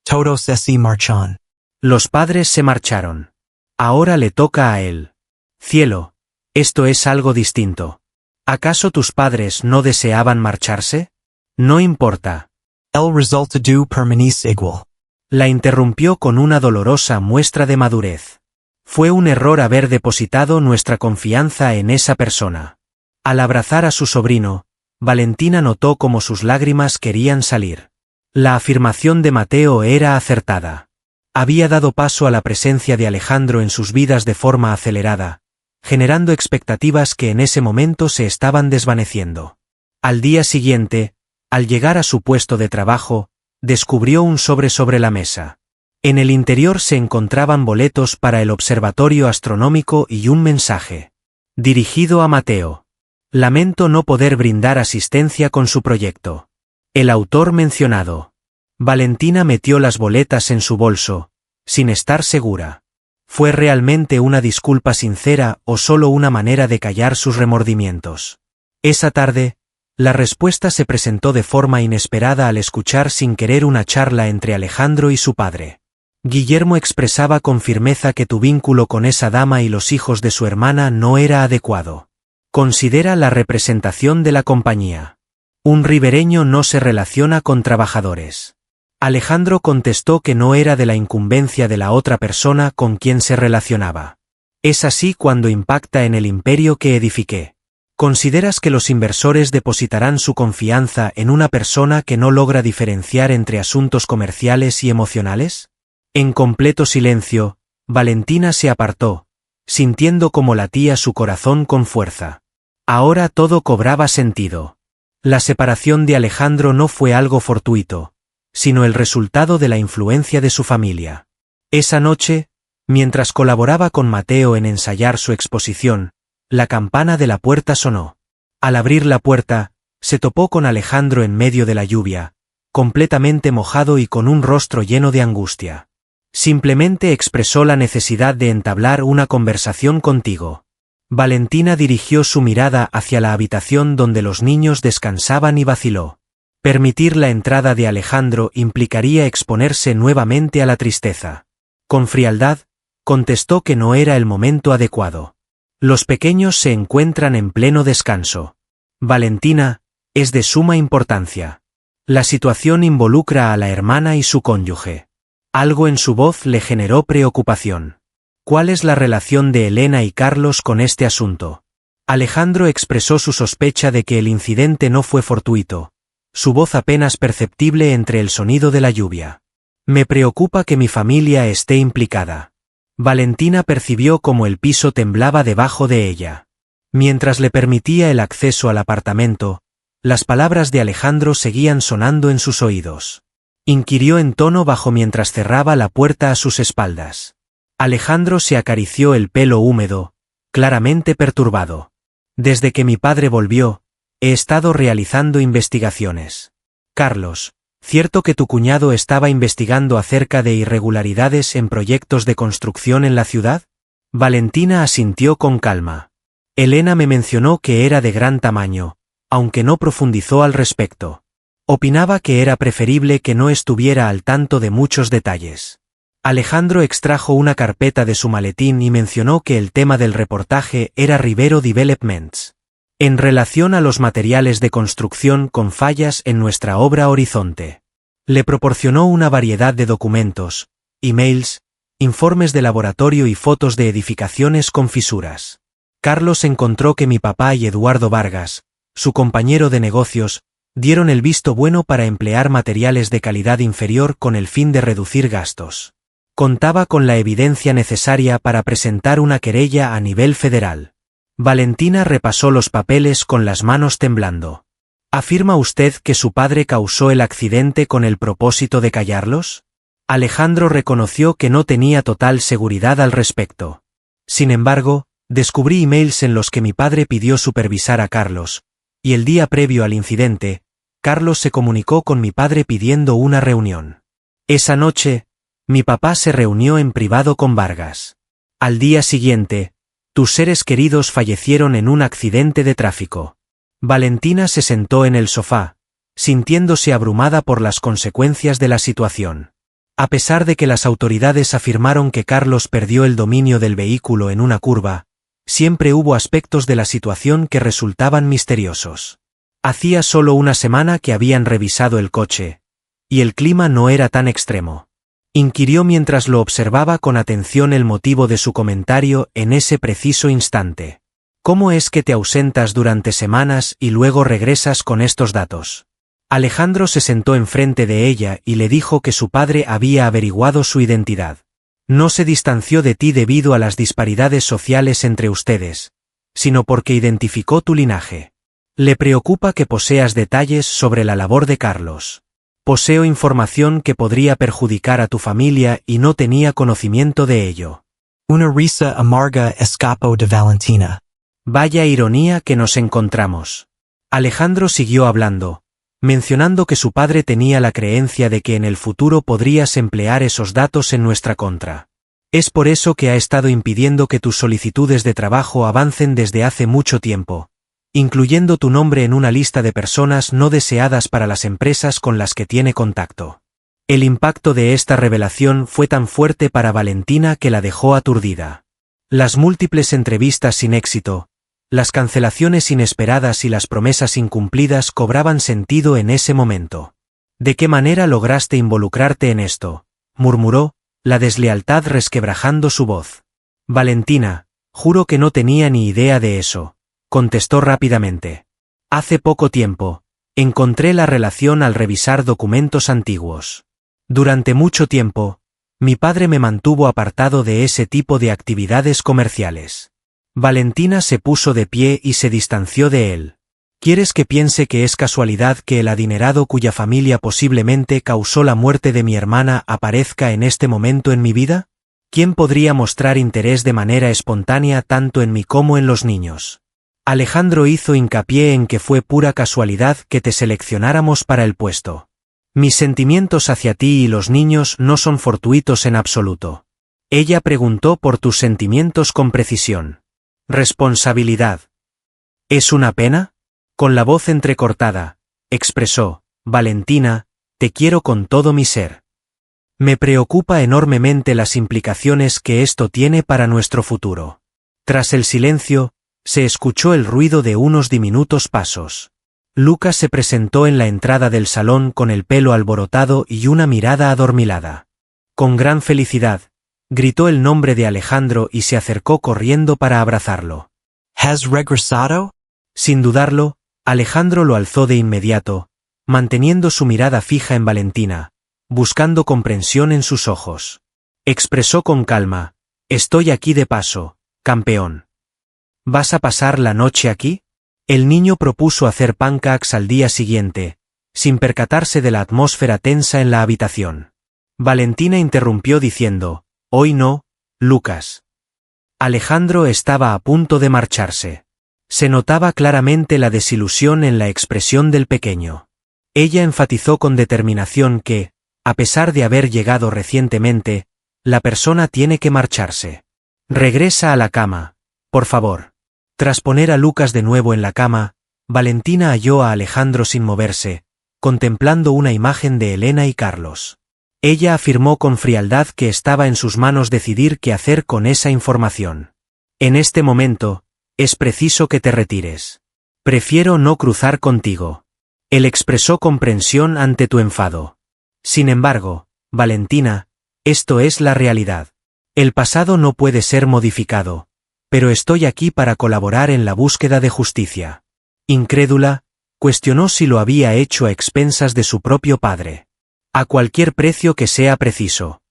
Todos se marchan. Los padres se marcharon. Ahora le toca a él. Cielo, esto es algo distinto. ¿Acaso tus padres no deseaban marcharse? No importa. El resultado permanece igual. La interrumpió con una dolorosa muestra de madurez. Fue un error haber depositado nuestra confianza en esa persona. Al abrazar a su sobrino, Valentina notó cómo sus lágrimas querían salir. La afirmación de Mateo era acertada. Había dado paso a la presencia de Alejandro en sus vidas de forma acelerada, generando expectativas que en ese momento se estaban desvaneciendo. Al día siguiente, al llegar a su puesto de trabajo, descubrió un sobre la mesa. En el interior se encontraban boletos para el observatorio astronómico y un mensaje. Dirigido a Mateo. Lamento no poder brindar asistencia con su proyecto. El autor mencionado. Valentina metió las boletas en su bolso, sin estar segura. ¿Fue realmente una disculpa sincera o solo una manera de callar sus remordimientos? Esa tarde, la respuesta se presentó de forma inesperada al escuchar sin querer una charla entre Alejandro y su padre. Guillermo expresaba con firmeza que tu vínculo con esa dama y los hijos de su hermana no era adecuado. Considera la representación de la compañía. Un ribereño no se relaciona con trabajadores. Alejandro contestó que no era de la incumbencia de la otra persona con quien se relacionaba. Es así cuando impacta en el imperio que edifiqué. ¿Consideras que los inversores depositarán su confianza en una persona que no logra diferenciar entre asuntos comerciales y emocionales? En completo silencio, Valentina se apartó, sintiendo como latía su corazón con fuerza. Ahora todo cobraba sentido. La separación de Alejandro no fue algo fortuito, sino el resultado de la influencia de su familia. Esa noche, mientras colaboraba con Mateo en ensayar su exposición, la campana de la puerta sonó. Al abrir la puerta, se topó con Alejandro en medio de la lluvia, completamente mojado y con un rostro lleno de angustia. Simplemente expresó la necesidad de entablar una conversación contigo. Valentina dirigió su mirada hacia la habitación donde los niños descansaban y vaciló. Permitir la entrada de Alejandro implicaría exponerse nuevamente a la tristeza. Con frialdad, contestó que no era el momento adecuado. Los pequeños se encuentran en pleno descanso. Valentina, es de suma importancia. La situación involucra a la hermana y su cónyuge. Algo en su voz le generó preocupación. ¿Cuál es la relación de Elena y Carlos con este asunto? Alejandro expresó su sospecha de que el incidente no fue fortuito, su voz apenas perceptible entre el sonido de la lluvia. Me preocupa que mi familia esté implicada. Valentina percibió cómo el piso temblaba debajo de ella. Mientras le permitía el acceso al apartamento, las palabras de Alejandro seguían sonando en sus oídos. Inquirió en tono bajo mientras cerraba la puerta a sus espaldas. Alejandro se acarició el pelo húmedo, claramente perturbado. Desde que mi padre volvió, he estado realizando investigaciones. Carlos, ¿cierto que tu cuñado estaba investigando acerca de irregularidades en proyectos de construcción en la ciudad? Valentina asintió con calma. Elena me mencionó que era de gran tamaño, aunque no profundizó al respecto. Opinaba que era preferible que no estuviera al tanto de muchos detalles. Alejandro extrajo una carpeta de su maletín y mencionó que el tema del reportaje era Rivero Developments. En relación a los materiales de construcción con fallas en nuestra obra Horizonte. Le proporcionó una variedad de documentos, emails, informes de laboratorio y fotos de edificaciones con fisuras. Carlos encontró que mi papá y Eduardo Vargas, su compañero de negocios, dieron el visto bueno para emplear materiales de calidad inferior con el fin de reducir gastos. Contaba con la evidencia necesaria para presentar una querella a nivel federal. Valentina repasó los papeles con las manos temblando. ¿Afirma usted que su padre causó el accidente con el propósito de callarlos? Alejandro reconoció que no tenía total seguridad al respecto. Sin embargo, descubrí emails en los que mi padre pidió supervisar a Carlos, y el día previo al incidente, Carlos se comunicó con mi padre pidiendo una reunión. Esa noche, mi papá se reunió en privado con Vargas. Al día siguiente, tus seres queridos fallecieron en un accidente de tráfico. Valentina se sentó en el sofá, sintiéndose abrumada por las consecuencias de la situación. A pesar de que las autoridades afirmaron que Carlos perdió el dominio del vehículo en una curva, siempre hubo aspectos de la situación que resultaban misteriosos. Hacía solo una semana que habían revisado el coche, y el clima no era tan extremo. Inquirió mientras lo observaba con atención el motivo de su comentario en ese preciso instante. ¿Cómo es que te ausentas durante semanas y luego regresas con estos datos? Alejandro se sentó enfrente de ella y le dijo que su padre había averiguado su identidad. No se distanció de ti debido a las disparidades sociales entre ustedes, sino porque identificó tu linaje. Le preocupa que poseas detalles sobre la labor de Carlos. Poseo información que podría perjudicar a tu familia y no tenía conocimiento de ello. Una risa amarga escapó de Valentina. Vaya ironía que nos encontramos. Alejandro siguió hablando, mencionando que su padre tenía la creencia de que en el futuro podrías emplear esos datos en nuestra contra. Es por eso que ha estado impidiendo que tus solicitudes de trabajo avancen desde hace mucho tiempo, incluyendo tu nombre en una lista de personas no deseadas para las empresas con las que tiene contacto. El impacto de esta revelación fue tan fuerte para Valentina que la dejó aturdida. Las múltiples entrevistas sin éxito, las cancelaciones inesperadas y las promesas incumplidas cobraban sentido en ese momento. ¿De qué manera lograste involucrarte en esto?, murmuró, la deslealtad resquebrajando su voz. Valentina, juro que no tenía ni idea de eso, contestó rápidamente. Hace poco tiempo, encontré la relación al revisar documentos antiguos. Durante mucho tiempo, mi padre me mantuvo apartado de ese tipo de actividades comerciales. Valentina se puso de pie y se distanció de él. ¿Quieres que piense que es casualidad que el adinerado cuya familia posiblemente causó la muerte de mi hermana aparezca en este momento en mi vida? ¿Quién podría mostrar interés de manera espontánea tanto en mí como en los niños? Alejandro hizo hincapié en que fue pura casualidad que te seleccionáramos para el puesto. Mis sentimientos hacia ti y los niños no son fortuitos en absoluto. Ella preguntó por tus sentimientos con precisión. Responsabilidad. ¿Es una pena? Con la voz entrecortada, expresó, Valentina, te quiero con todo mi ser. Me preocupa enormemente las implicaciones que esto tiene para nuestro futuro. Tras el silencio, se escuchó el ruido de unos diminutos pasos. Lucas se presentó en la entrada del salón con el pelo alborotado y una mirada adormilada. Con gran felicidad, gritó el nombre de Alejandro y se acercó corriendo para abrazarlo. ¿Has regresado? Sin dudarlo, Alejandro lo alzó de inmediato, manteniendo su mirada fija en Valentina, buscando comprensión en sus ojos. Expresó con calma: «Estoy aquí de paso, campeón. ¿Vas a pasar la noche aquí?» El niño propuso hacer pancakes al día siguiente, sin percatarse de la atmósfera tensa en la habitación. Valentina interrumpió diciendo: «Hoy no, Lucas». Alejandro estaba a punto de marcharse. Se notaba claramente la desilusión en la expresión del pequeño. Ella enfatizó con determinación que, a pesar de haber llegado recientemente, la persona tiene que marcharse. «Regresa a la cama, por favor». Tras poner a Lucas de nuevo en la cama, Valentina halló a Alejandro sin moverse, contemplando una imagen de Elena y Carlos. Ella afirmó con frialdad que estaba en sus manos decidir qué hacer con esa información. «En este momento, es preciso que te retires. Prefiero no cruzar contigo». Él expresó comprensión ante tu enfado. «Sin embargo, Valentina, esto es la realidad. El pasado no puede ser modificado, pero estoy aquí para colaborar en la búsqueda de justicia». Incrédula, cuestionó si lo había hecho a expensas de su propio padre. «A cualquier precio que sea preciso».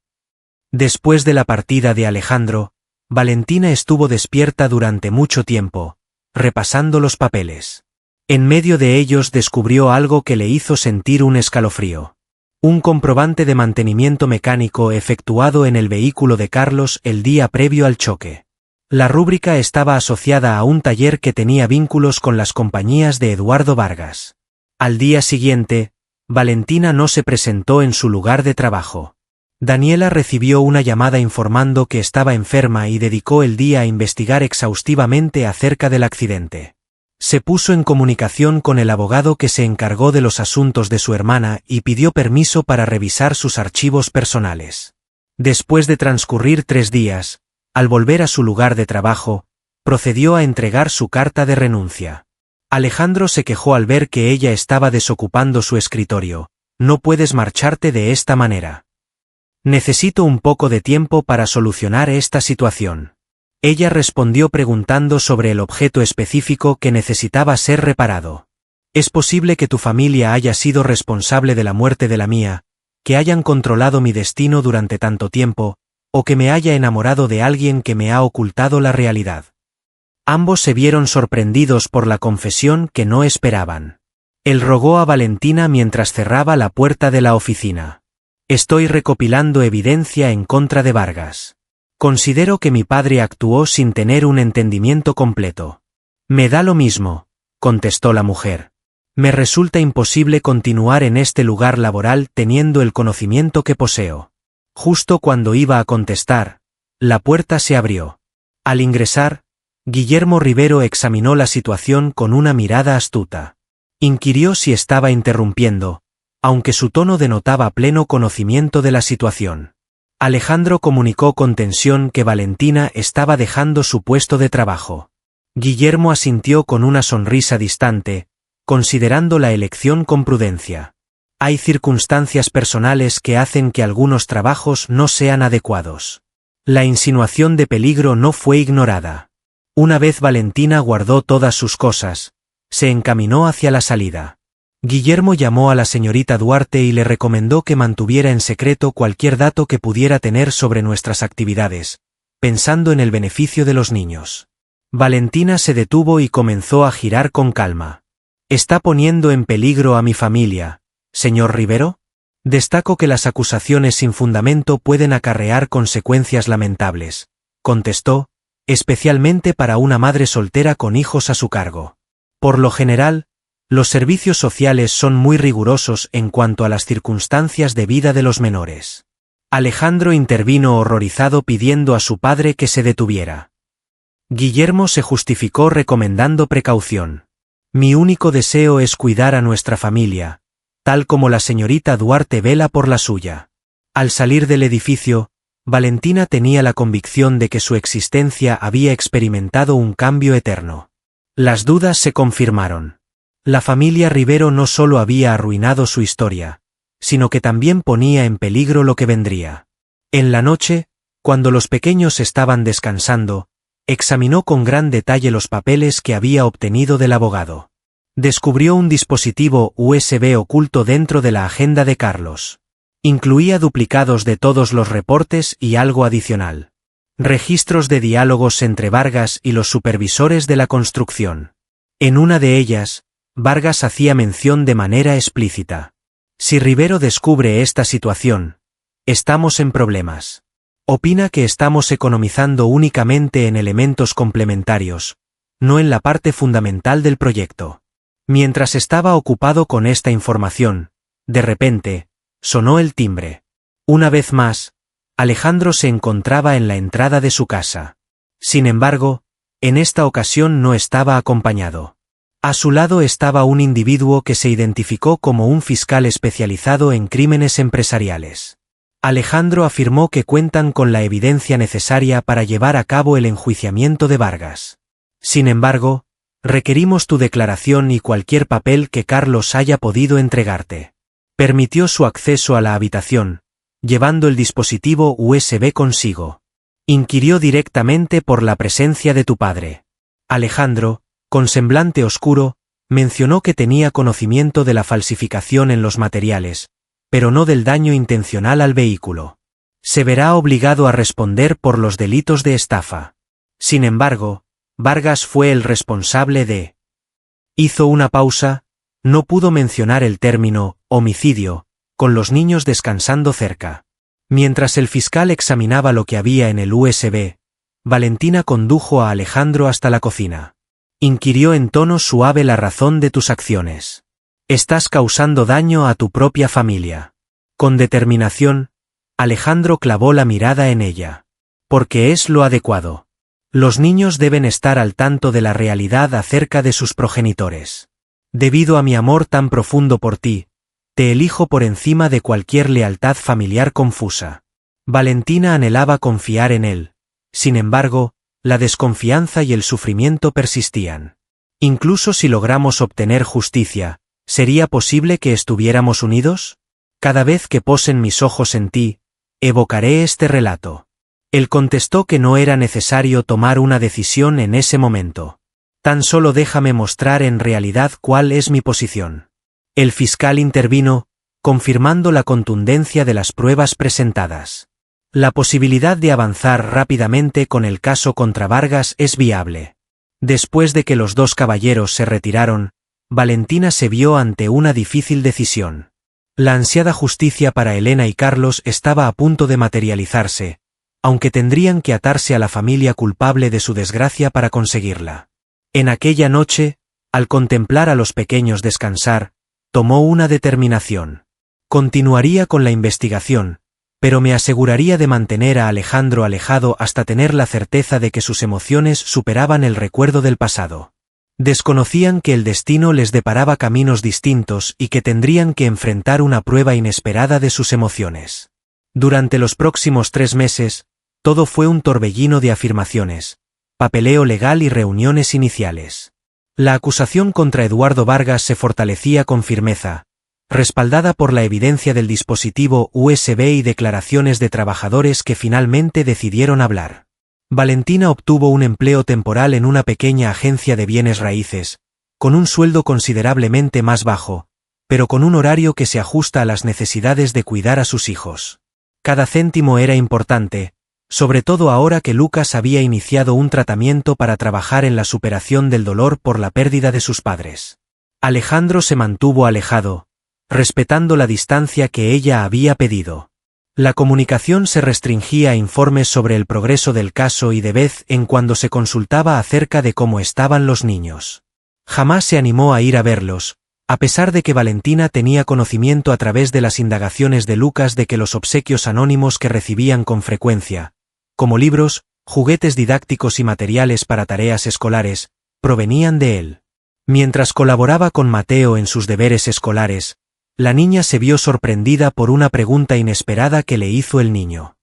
Después de la partida de Alejandro, Valentina estuvo despierta durante mucho tiempo, repasando los papeles. En medio de ellos descubrió algo que le hizo sentir un escalofrío. Un comprobante de mantenimiento mecánico efectuado en el vehículo de Carlos el día previo al choque. La rúbrica estaba asociada a un taller que tenía vínculos con las compañías de Eduardo Vargas. Al día siguiente, Valentina no se presentó en su lugar de trabajo. Daniela recibió una llamada informando que estaba enferma y dedicó el día a investigar exhaustivamente acerca del accidente. Se puso en comunicación con el abogado que se encargó de los asuntos de su hermana y pidió permiso para revisar sus archivos personales. Después de transcurrir 3 días, al volver a su lugar de trabajo, procedió a entregar su carta de renuncia. Alejandro se quejó al ver que ella estaba desocupando su escritorio. «No puedes marcharte de esta manera. Necesito un poco de tiempo para solucionar esta situación». Ella respondió preguntando sobre el objeto específico que necesitaba ser reparado. «Es posible que tu familia haya sido responsable de la muerte de la mía, que hayan controlado mi destino durante tanto tiempo, o que me haya enamorado de alguien que me ha ocultado la realidad». Ambos se vieron sorprendidos por la confesión que no esperaban. Él rogó a Valentina mientras cerraba la puerta de la oficina: «Estoy recopilando evidencia en contra de Vargas. Considero que mi padre actuó sin tener un entendimiento completo». «Me da lo mismo», contestó la mujer. «Me resulta imposible continuar en este lugar laboral teniendo el conocimiento que poseo». Justo cuando iba a contestar, la puerta se abrió. Al ingresar, Guillermo Rivero examinó la situación con una mirada astuta. Inquirió si estaba interrumpiendo, aunque su tono denotaba pleno conocimiento de la situación. Alejandro comunicó con tensión que Valentina estaba dejando su puesto de trabajo. Guillermo asintió con una sonrisa distante, considerando la elección con prudencia. «Hay circunstancias personales que hacen que algunos trabajos no sean adecuados». La insinuación de peligro no fue ignorada. Una vez Valentina guardó todas sus cosas, se encaminó hacia la salida. Guillermo llamó a la señorita Duarte y le recomendó que mantuviera en secreto cualquier dato que pudiera tener sobre nuestras actividades, pensando en el beneficio de los niños. Valentina se detuvo y comenzó a girar con calma. «¿Está poniendo en peligro a mi familia, señor Rivero? Destaco que las acusaciones sin fundamento pueden acarrear consecuencias lamentables», contestó, «especialmente para una madre soltera con hijos a su cargo. Por lo general, los servicios sociales son muy rigurosos en cuanto a las circunstancias de vida de los menores». Alejandro intervino horrorizado pidiendo a su padre que se detuviera. Guillermo se justificó recomendando precaución. «Mi único deseo es cuidar a nuestra familia, tal como la señorita Duarte vela por la suya». Al salir del edificio, Valentina tenía la convicción de que su existencia había experimentado un cambio eterno. Las dudas se confirmaron. La familia Rivero no solo había arruinado su historia, sino que también ponía en peligro lo que vendría. En la noche, cuando los pequeños estaban descansando, examinó con gran detalle los papeles que había obtenido del abogado. Descubrió un dispositivo USB oculto dentro de la agenda de Carlos. Incluía duplicados de todos los reportes y algo adicional. Registros de diálogos entre Vargas y los supervisores de la construcción. En una de ellas, Vargas hacía mención de manera explícita. Si Rivero descubre esta situación, estamos en problemas. Opina que estamos economizando únicamente en elementos complementarios, no en la parte fundamental del proyecto. Mientras estaba ocupado con esta información, de repente, sonó el timbre. Una vez más, Alejandro se encontraba en la entrada de su casa. Sin embargo, en esta ocasión no estaba acompañado. A su lado estaba un individuo que se identificó como un fiscal especializado en crímenes empresariales. Alejandro afirmó que cuentan con la evidencia necesaria para llevar a cabo el enjuiciamiento de Vargas. Sin embargo, requerimos tu declaración y cualquier papel que Carlos haya podido entregarte. Permitió su acceso a la habitación, llevando el dispositivo USB consigo. Inquirió directamente por la presencia de tu padre. Alejandro, con semblante oscuro, mencionó que tenía conocimiento de la falsificación en los materiales, pero no del daño intencional al vehículo. Se verá obligado a responder por los delitos de estafa. Sin embargo, Vargas fue el responsable de... Hizo una pausa, no pudo mencionar el término homicidio, con los niños descansando cerca. Mientras el fiscal examinaba lo que había en el USB, Valentina condujo a Alejandro hasta la cocina. Inquirió en tono suave la razón de tus acciones. Estás causando daño a tu propia familia. Con determinación, Alejandro clavó la mirada en ella. Porque es lo adecuado. Los niños deben estar al tanto de la realidad acerca de sus progenitores. Debido a mi amor tan profundo por ti, te elijo por encima de cualquier lealtad familiar confusa. Valentina anhelaba confiar en él. Sin embargo, la desconfianza y el sufrimiento persistían. Incluso si logramos obtener justicia, ¿sería posible que estuviéramos unidos? Cada vez que posen mis ojos en ti, evocaré este relato. Él contestó que no era necesario tomar una decisión en ese momento. Tan solo déjame mostrar en realidad cuál es mi posición. El fiscal intervino, confirmando la contundencia de las pruebas presentadas. La posibilidad de avanzar rápidamente con el caso contra Vargas es viable. Después de que los dos caballeros se retiraron, Valentina se vio ante una difícil decisión. La ansiada justicia para Elena y Carlos estaba a punto de materializarse, aunque tendrían que atarse a la familia culpable de su desgracia para conseguirla. En aquella noche, al contemplar a los pequeños descansar, tomó una determinación. Continuaría con la investigación, pero me aseguraría de mantener a Alejandro alejado hasta tener la certeza de que sus emociones superaban el recuerdo del pasado. Desconocían que el destino les deparaba caminos distintos y que tendrían que enfrentar una prueba inesperada de sus emociones. Durante los próximos 3 meses, todo fue un torbellino de afirmaciones, papeleo legal y reuniones iniciales. La acusación contra Eduardo Vargas se fortalecía con firmeza, respaldada por la evidencia del dispositivo USB y declaraciones de trabajadores que finalmente decidieron hablar. Valentina obtuvo un empleo temporal en una pequeña agencia de bienes raíces, con un sueldo considerablemente más bajo, pero con un horario que se ajusta a las necesidades de cuidar a sus hijos. Cada céntimo era importante, sobre todo ahora que Lucas había iniciado un tratamiento para trabajar en la superación del dolor por la pérdida de sus padres. Alejandro se mantuvo alejado, respetando la distancia que ella había pedido. La comunicación se restringía a informes sobre el progreso del caso y de vez en cuando se consultaba acerca de cómo estaban los niños. Jamás se animó a ir a verlos, a pesar de que Valentina tenía conocimiento a través de las indagaciones de Lucas de que los obsequios anónimos que recibían con frecuencia, como libros, juguetes didácticos y materiales para tareas escolares, provenían de él. Mientras colaboraba con Mateo en sus deberes escolares, la niña se vio sorprendida por una pregunta inesperada que le hizo el niño.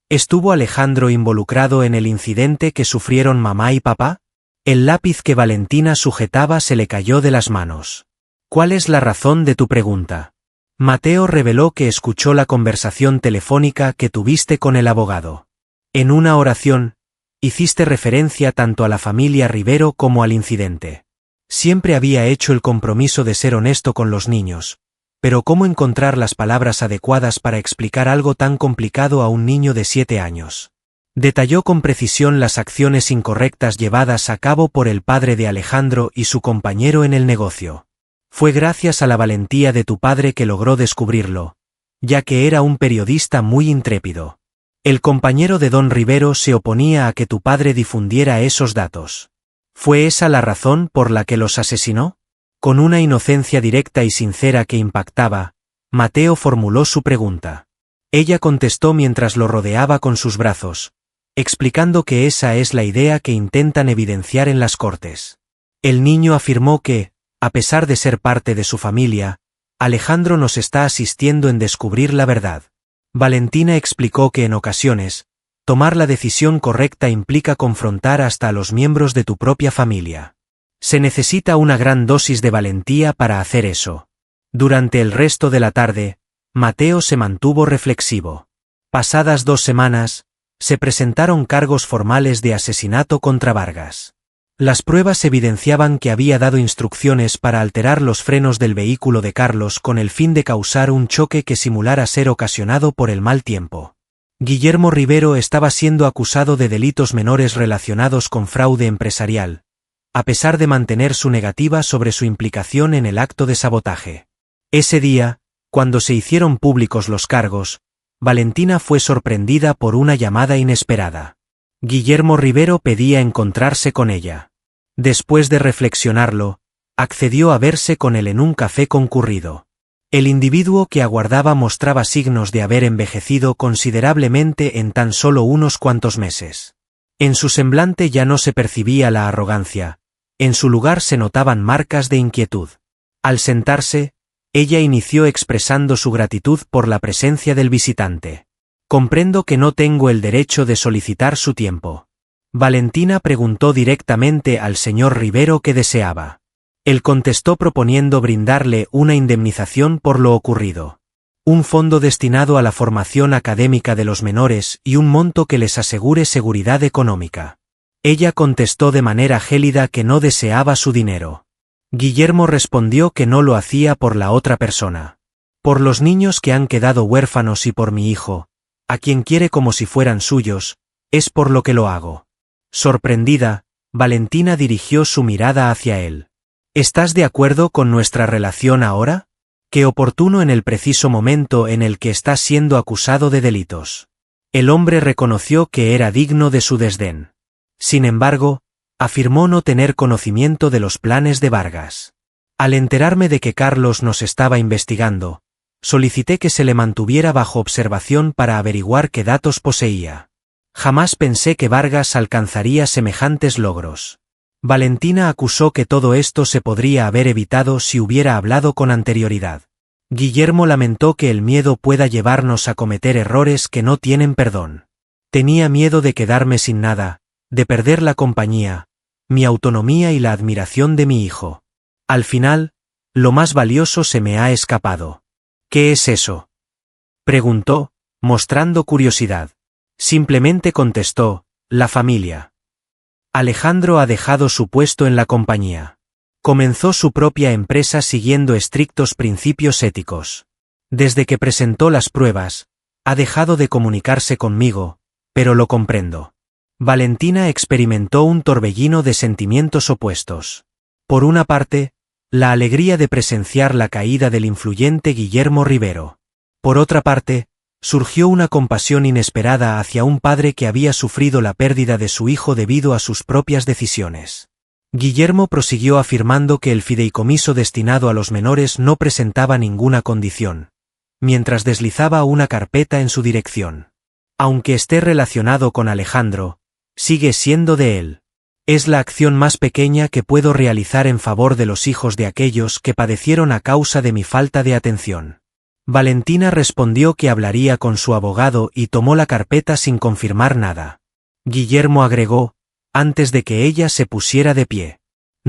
¿Estuvo Alejandro involucrado en el incidente que sufrieron mamá y papá? El lápiz que Valentina sujetaba se le cayó de las manos. ¿Cuál es la razón de tu pregunta? Mateo reveló que escuchó la conversación telefónica que tuviste con el abogado. En una oración, hiciste referencia tanto a la familia Rivero como al incidente. Siempre había hecho el compromiso de ser honesto con los niños, pero ¿cómo encontrar las palabras adecuadas para explicar algo tan complicado a un niño de 7 años? Detalló con precisión las acciones incorrectas llevadas a cabo por el padre de Alejandro y su compañero en el negocio. Fue gracias a la valentía de tu padre que logró descubrirlo, ya que era un periodista muy intrépido. El compañero de don Rivero se oponía a que tu padre difundiera esos datos. ¿Fue esa la razón por la que los asesinó? Con una inocencia directa y sincera que impactaba, Mateo formuló su pregunta. Ella contestó mientras lo rodeaba con sus brazos, explicando que esa es la idea que intentan evidenciar en las cortes. El niño afirmó que, a pesar de ser parte de su familia, Alejandro nos está asistiendo en descubrir la verdad. Valentina explicó que en ocasiones, tomar la decisión correcta implica confrontar hasta a los miembros de tu propia familia. Se necesita una gran dosis de valentía para hacer eso. Durante el resto de la tarde, Mateo se mantuvo reflexivo. Pasadas 2 semanas, se presentaron cargos formales de asesinato contra Vargas. Las pruebas evidenciaban que había dado instrucciones para alterar los frenos del vehículo de Carlos con el fin de causar un choque que simulara ser ocasionado por el mal tiempo. Guillermo Rivero estaba siendo acusado de delitos menores relacionados con fraude empresarial, a pesar de mantener su negativa sobre su implicación en el acto de sabotaje. Ese día, cuando se hicieron públicos los cargos, Valentina fue sorprendida por una llamada inesperada. Guillermo Rivero pedía encontrarse con ella. Después de reflexionarlo, accedió a verse con él en un café concurrido. El individuo que aguardaba mostraba signos de haber envejecido considerablemente en tan solo unos cuantos meses. En su semblante ya no se percibía la arrogancia, en su lugar se notaban marcas de inquietud. Al sentarse, ella inició expresando su gratitud por la presencia del visitante. Comprendo que no tengo el derecho de solicitar su tiempo. Valentina preguntó directamente al señor Rivero qué deseaba. Él contestó proponiendo brindarle una indemnización por lo ocurrido. Un fondo destinado a la formación académica de los menores y un monto que les asegure seguridad económica. Ella contestó de manera gélida que no deseaba su dinero. Guillermo respondió que no lo hacía por la otra persona. Por los niños que han quedado huérfanos y por mi hijo, a quien quiere como si fueran suyos, es por lo que lo hago. Sorprendida, Valentina dirigió su mirada hacia él. ¿Estás de acuerdo con nuestra relación ahora? Qué oportuno en el preciso momento en el que estás siendo acusado de delitos. El hombre reconoció que era digno de su desdén. Sin embargo, afirmó no tener conocimiento de los planes de Vargas. Al enterarme de que Carlos nos estaba investigando, solicité que se le mantuviera bajo observación para averiguar qué datos poseía. Jamás pensé que Vargas alcanzaría semejantes logros. Valentina acusó que todo esto se podría haber evitado si hubiera hablado con anterioridad. Guillermo lamentó que el miedo pueda llevarnos a cometer errores que no tienen perdón. Tenía miedo de quedarme sin nada, de perder la compañía, mi autonomía y la admiración de mi hijo. Al final, lo más valioso se me ha escapado. ¿Qué es eso?, preguntó, mostrando curiosidad. Simplemente contestó, la familia. Alejandro ha dejado su puesto en la compañía. Comenzó su propia empresa siguiendo estrictos principios éticos. Desde que presentó las pruebas, ha dejado de comunicarse conmigo, pero lo comprendo. Valentina experimentó un torbellino de sentimientos opuestos. Por una parte, la alegría de presenciar la caída del influyente Guillermo Rivero. Por otra parte, surgió una compasión inesperada hacia un padre que había sufrido la pérdida de su hijo debido a sus propias decisiones. Guillermo prosiguió afirmando que el fideicomiso destinado a los menores no presentaba ninguna condición, mientras deslizaba una carpeta en su dirección. Aunque esté relacionado con Alejandro, sigue siendo de él. Es la acción más pequeña que puedo realizar en favor de los hijos de aquellos que padecieron a causa de mi falta de atención. Valentina respondió que hablaría con su abogado y tomó la carpeta sin confirmar nada. Guillermo agregó, antes de que ella se pusiera de pie.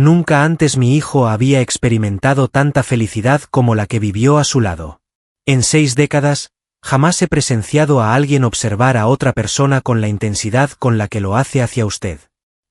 Nunca antes mi hijo había experimentado tanta felicidad como la que vivió a su lado. En 6 décadas, jamás he presenciado a alguien observar a otra persona con la intensidad con la que lo hace hacia usted.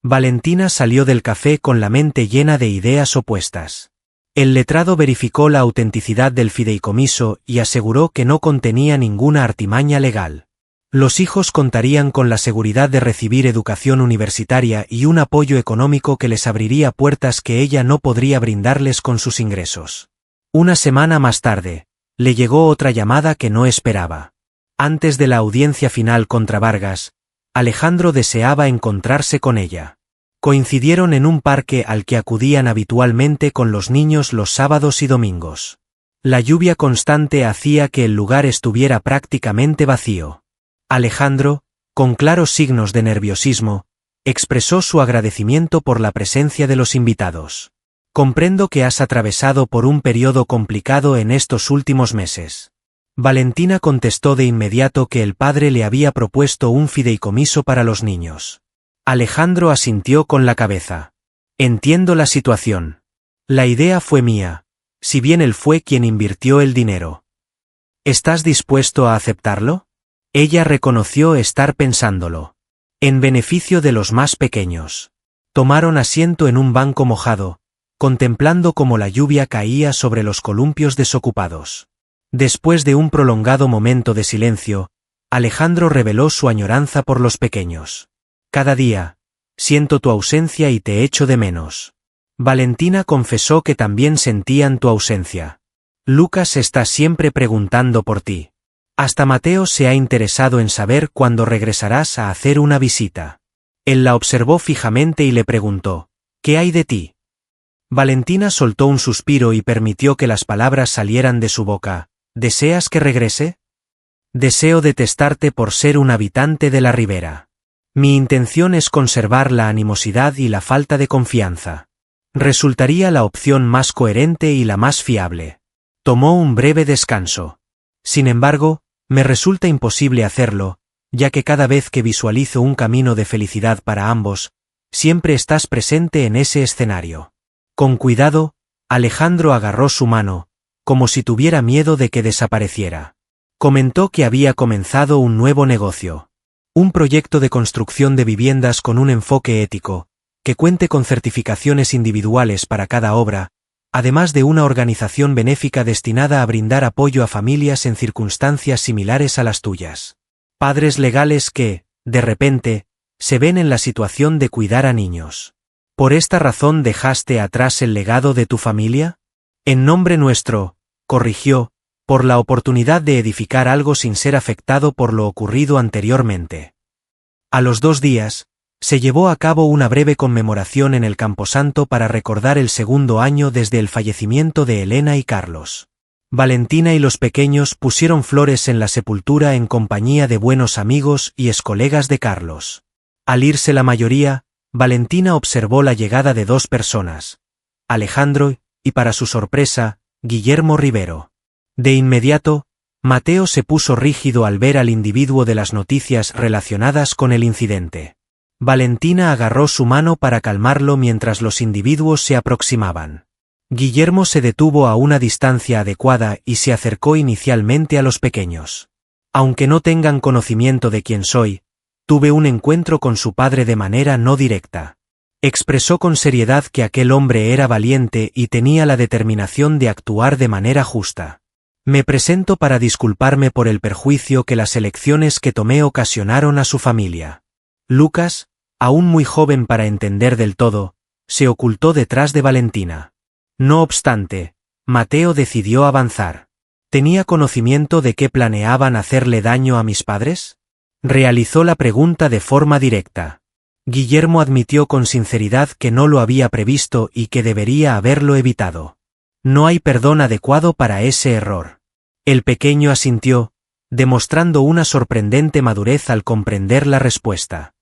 Valentina salió del café con la mente llena de ideas opuestas. El letrado verificó la autenticidad del fideicomiso y aseguró que no contenía ninguna artimaña legal. Los hijos contarían con la seguridad de recibir educación universitaria y un apoyo económico que les abriría puertas que ella no podría brindarles con sus ingresos. Una semana más tarde, le llegó otra llamada que no esperaba. Antes de la audiencia final contra Vargas, Alejandro deseaba encontrarse con ella. Coincidieron en un parque al que acudían habitualmente con los niños los sábados y domingos. La lluvia constante hacía que el lugar estuviera prácticamente vacío. Alejandro, con claros signos de nerviosismo, expresó su agradecimiento por la presencia de los invitados. Comprendo que has atravesado por un periodo complicado en estos últimos meses. Valentina contestó de inmediato que el padre le había propuesto un fideicomiso para los niños. Alejandro asintió con la cabeza. Entiendo la situación. La idea fue mía, si bien él fue quien invirtió el dinero. ¿Estás dispuesto a aceptarlo? Ella reconoció estar pensándolo. En beneficio de los más pequeños. Tomaron asiento en un banco mojado, contemplando cómo la lluvia caía sobre los columpios desocupados. Después de un prolongado momento de silencio, Alejandro reveló su añoranza por los pequeños. Cada día, siento tu ausencia y te echo de menos. Valentina confesó que también sentían tu ausencia. Lucas está siempre preguntando por ti. Hasta Mateo se ha interesado en saber cuándo regresarás a hacer una visita. Él la observó fijamente y le preguntó, ¿qué hay de ti? Valentina soltó un suspiro y permitió que las palabras salieran de su boca. ¿Deseas que regrese? Deseo detestarte por ser un habitante de la ribera. Mi intención es conservar la animosidad y la falta de confianza. Resultaría la opción más coherente y la más fiable. Tomó un breve descanso. Sin embargo, me resulta imposible hacerlo, ya que cada vez que visualizo un camino de felicidad para ambos, siempre estás presente en ese escenario. Con cuidado, Alejandro agarró su mano, como si tuviera miedo de que desapareciera. Comentó que había comenzado un nuevo negocio. Un proyecto de construcción de viviendas con un enfoque ético, que cuente con certificaciones individuales para cada obra, además de una organización benéfica destinada a brindar apoyo a familias en circunstancias similares a las tuyas. Padres legales que, de repente, se ven en la situación de cuidar a niños. ¿Por esta razón dejaste atrás el legado de tu familia? En nombre nuestro, corrigió, por la oportunidad de edificar algo sin ser afectado por lo ocurrido anteriormente. A los 2 días, se llevó a cabo una breve conmemoración en el camposanto para recordar el 2.º año desde el fallecimiento de Elena y Carlos. Valentina y los pequeños pusieron flores en la sepultura en compañía de buenos amigos y excolegas de Carlos. Al irse la mayoría, Valentina observó la llegada de 2 personas, Alejandro y, para su sorpresa, Guillermo Rivero. De inmediato, Mateo se puso rígido al ver al individuo de las noticias relacionadas con el incidente. Valentina agarró su mano para calmarlo mientras los individuos se aproximaban. Guillermo se detuvo a una distancia adecuada y se acercó inicialmente a los pequeños. Aunque no tengan conocimiento de quién soy, tuve un encuentro con su padre de manera no directa. Expresó con seriedad que aquel hombre era valiente y tenía la determinación de actuar de manera justa. Me presento para disculparme por el perjuicio que las elecciones que tomé ocasionaron a su familia. Lucas, aún muy joven para entender del todo, se ocultó detrás de Valentina. No obstante, Mateo decidió avanzar. ¿Tenía conocimiento de que planeaban hacerle daño a mis padres? Realizó la pregunta de forma directa. Guillermo admitió con sinceridad que no lo había previsto y que debería haberlo evitado. No hay perdón adecuado para ese error. El pequeño asintió, demostrando una sorprendente madurez al comprender la respuesta.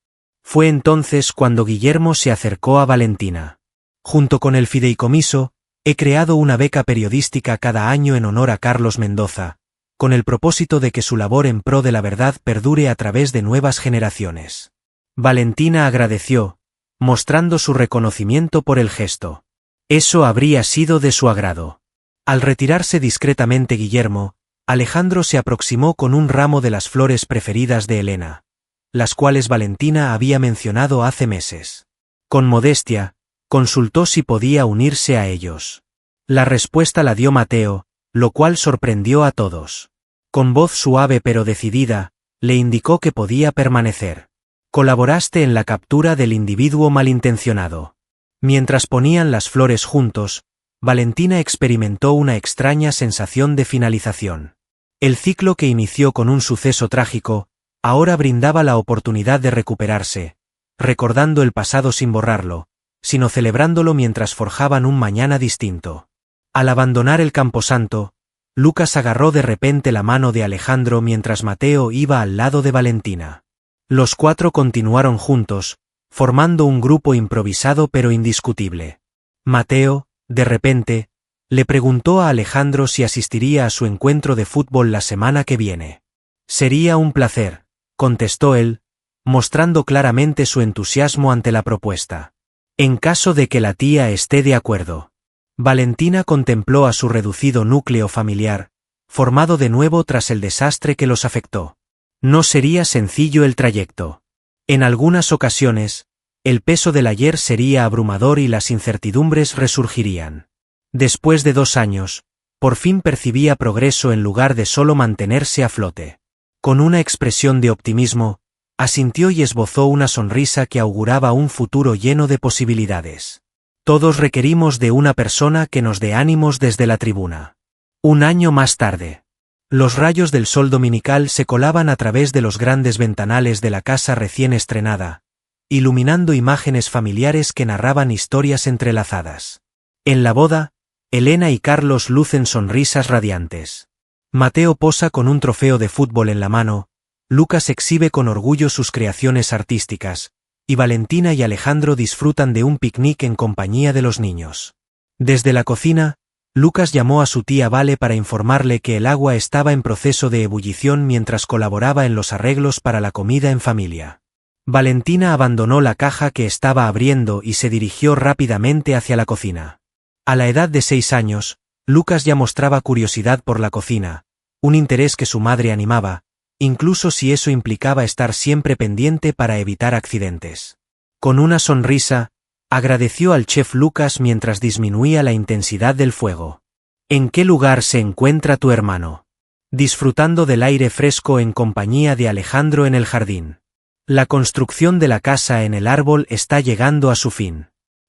Fue entonces cuando Guillermo se acercó a Valentina. Junto con el fideicomiso, he creado una beca periodística cada año en honor a Carlos Mendoza, con el propósito de que su labor en pro de la verdad perdure a través de nuevas generaciones. Valentina agradeció, mostrando su reconocimiento por el gesto. Eso habría sido de su agrado. Al retirarse discretamente Guillermo, Alejandro se aproximó con un ramo de las flores preferidas de Elena, las cuales Valentina había mencionado hace meses. Con modestia, consultó si podía unirse a ellos. La respuesta la dio Mateo, lo cual sorprendió a todos. Con voz suave pero decidida, le indicó que podía permanecer. Colaboraste en la captura del individuo malintencionado. Mientras ponían las flores juntos, Valentina experimentó una extraña sensación de finalización. El ciclo que inició con un suceso trágico, ahora brindaba la oportunidad de recuperarse, recordando el pasado sin borrarlo, sino celebrándolo mientras forjaban un mañana distinto. Al abandonar el camposanto, Lucas agarró de repente la mano de Alejandro mientras Mateo iba al lado de Valentina. Los cuatro continuaron juntos, formando un grupo improvisado pero indiscutible. Mateo, de repente, le preguntó a Alejandro si asistiría a su encuentro de fútbol la semana que viene. Sería un placer, contestó él, mostrando claramente su entusiasmo ante la propuesta. En caso de que la tía esté de acuerdo. Valentina contempló a su reducido núcleo familiar, formado de nuevo tras el desastre que los afectó. No sería sencillo el trayecto. En algunas ocasiones, el peso del ayer sería abrumador y las incertidumbres resurgirían. Después de 2 años, por fin percibía progreso en lugar de solo mantenerse a flote. Con una expresión de optimismo, asintió y esbozó una sonrisa que auguraba un futuro lleno de posibilidades. Todos requerimos de una persona que nos dé ánimos desde la tribuna. 1 año más tarde. Los rayos del sol dominical se colaban a través de los grandes ventanales de la casa recién estrenada, iluminando imágenes familiares que narraban historias entrelazadas. En la boda, Elena y Carlos lucen sonrisas radiantes. Mateo posa con un trofeo de fútbol en la mano, Lucas exhibe con orgullo sus creaciones artísticas, y Valentina y Alejandro disfrutan de un picnic en compañía de los niños. Desde la cocina, Lucas llamó a su tía Vale para informarle que el agua estaba en proceso de ebullición mientras colaboraba en los arreglos para la comida en familia. Valentina abandonó la caja que estaba abriendo y se dirigió rápidamente hacia la cocina. A la edad de 6 años, Lucas ya mostraba curiosidad por la cocina, un interés que su madre animaba, incluso si eso implicaba estar siempre pendiente para evitar accidentes. Con una sonrisa, agradeció al chef Lucas mientras disminuía la intensidad del fuego. ¿En qué lugar se encuentra tu hermano? Disfrutando del aire fresco en compañía de Alejandro en el jardín. La construcción de la casa en el árbol está llegando a su fin.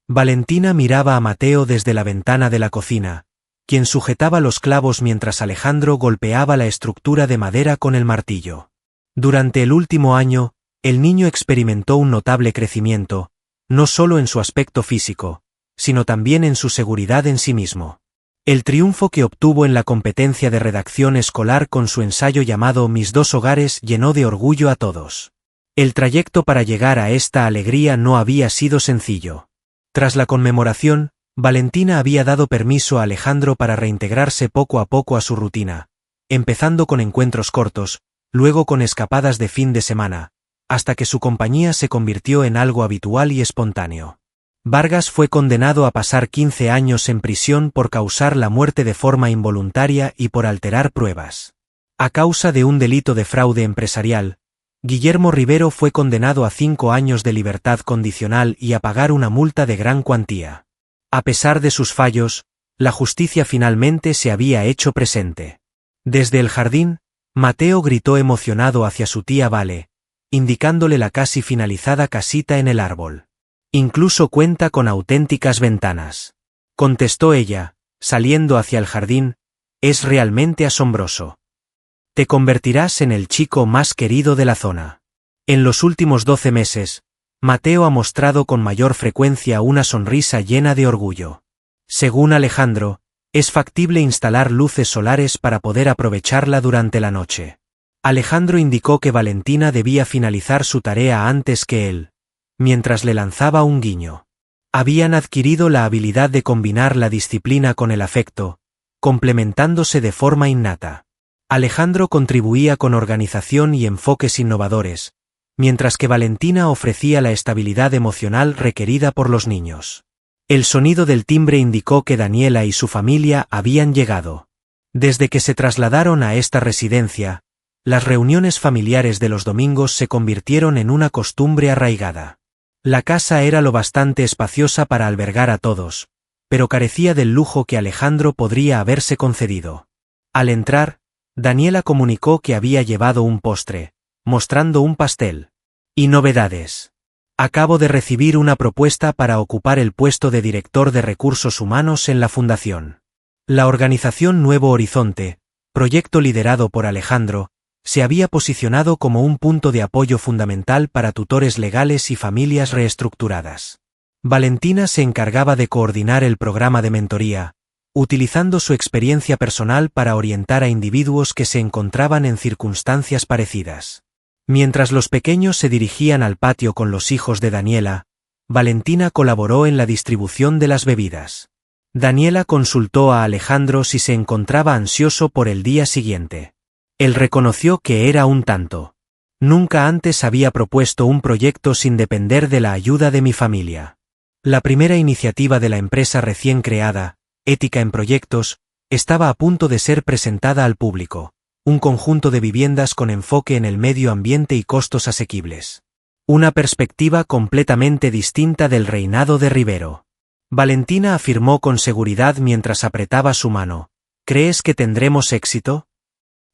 Valentina miraba a Mateo desde la ventana de la cocina, quien sujetaba los clavos mientras Alejandro golpeaba la estructura de madera con el martillo. Durante el último año, el niño experimentó un notable crecimiento, no solo en su aspecto físico, sino también en su seguridad en sí mismo. El triunfo que obtuvo en la competencia de redacción escolar con su ensayo llamado Mis 2 hogares llenó de orgullo a todos. El trayecto para llegar a esta alegría no había sido sencillo. Tras la conmemoración, Valentina había dado permiso a Alejandro para reintegrarse poco a poco a su rutina, empezando con encuentros cortos, luego con escapadas de fin de semana, hasta que su compañía se convirtió en algo habitual y espontáneo. Vargas fue condenado a pasar 15 años en prisión por causar la muerte de forma involuntaria y por alterar pruebas. A causa de un delito de fraude empresarial, Guillermo Rivero fue condenado a 5 años de libertad condicional y a pagar una multa de gran cuantía. A pesar de sus fallos, la justicia finalmente se había hecho presente. Desde el jardín, Mateo gritó emocionado hacia su tía Vale, indicándole la casi finalizada casita en el árbol. Incluso cuenta con auténticas ventanas. Contestó ella, saliendo hacia el jardín, es realmente asombroso. Te convertirás en el chico más querido de la zona. En los últimos 12 meses, Mateo ha mostrado con mayor frecuencia una sonrisa llena de orgullo. Según Alejandro, es factible instalar luces solares para poder aprovecharla durante la noche. Alejandro indicó que Valentina debía finalizar su tarea antes que él, mientras le lanzaba un guiño. Habían adquirido la habilidad de combinar la disciplina con el afecto, complementándose de forma innata. Alejandro contribuía con organización y enfoques innovadores, mientras que Valentina ofrecía la estabilidad emocional requerida por los niños. El sonido del timbre indicó que Daniela y su familia habían llegado. Desde que se trasladaron a esta residencia, las reuniones familiares de los domingos se convirtieron en una costumbre arraigada. La casa era lo bastante espaciosa para albergar a todos, pero carecía del lujo que Alejandro podría haberse concedido. Al entrar, Daniela comunicó que había llevado un postre, mostrando un pastel. Y novedades. Acabo de recibir una propuesta para ocupar el puesto de director de recursos humanos en la fundación. La organización Nuevo Horizonte, proyecto liderado por Alejandro, se había posicionado como un punto de apoyo fundamental para tutores legales y familias reestructuradas. Valentina se encargaba de coordinar el programa de mentoría, utilizando su experiencia personal para orientar a individuos que se encontraban en circunstancias parecidas. Mientras los pequeños se dirigían al patio con los hijos de Daniela, Valentina colaboró en la distribución de las bebidas. Daniela consultó a Alejandro si se encontraba ansioso por el día siguiente. Él reconoció que era un tanto. Nunca antes había propuesto un proyecto sin depender de la ayuda de mi familia. La primera iniciativa de la empresa recién creada, Ética en Proyectos, estaba a punto de ser presentada al público. Un conjunto de viviendas con enfoque en el medio ambiente y costos asequibles. Una perspectiva completamente distinta del reinado de Rivero. Valentina afirmó con seguridad mientras apretaba su mano. ¿Crees que tendremos éxito?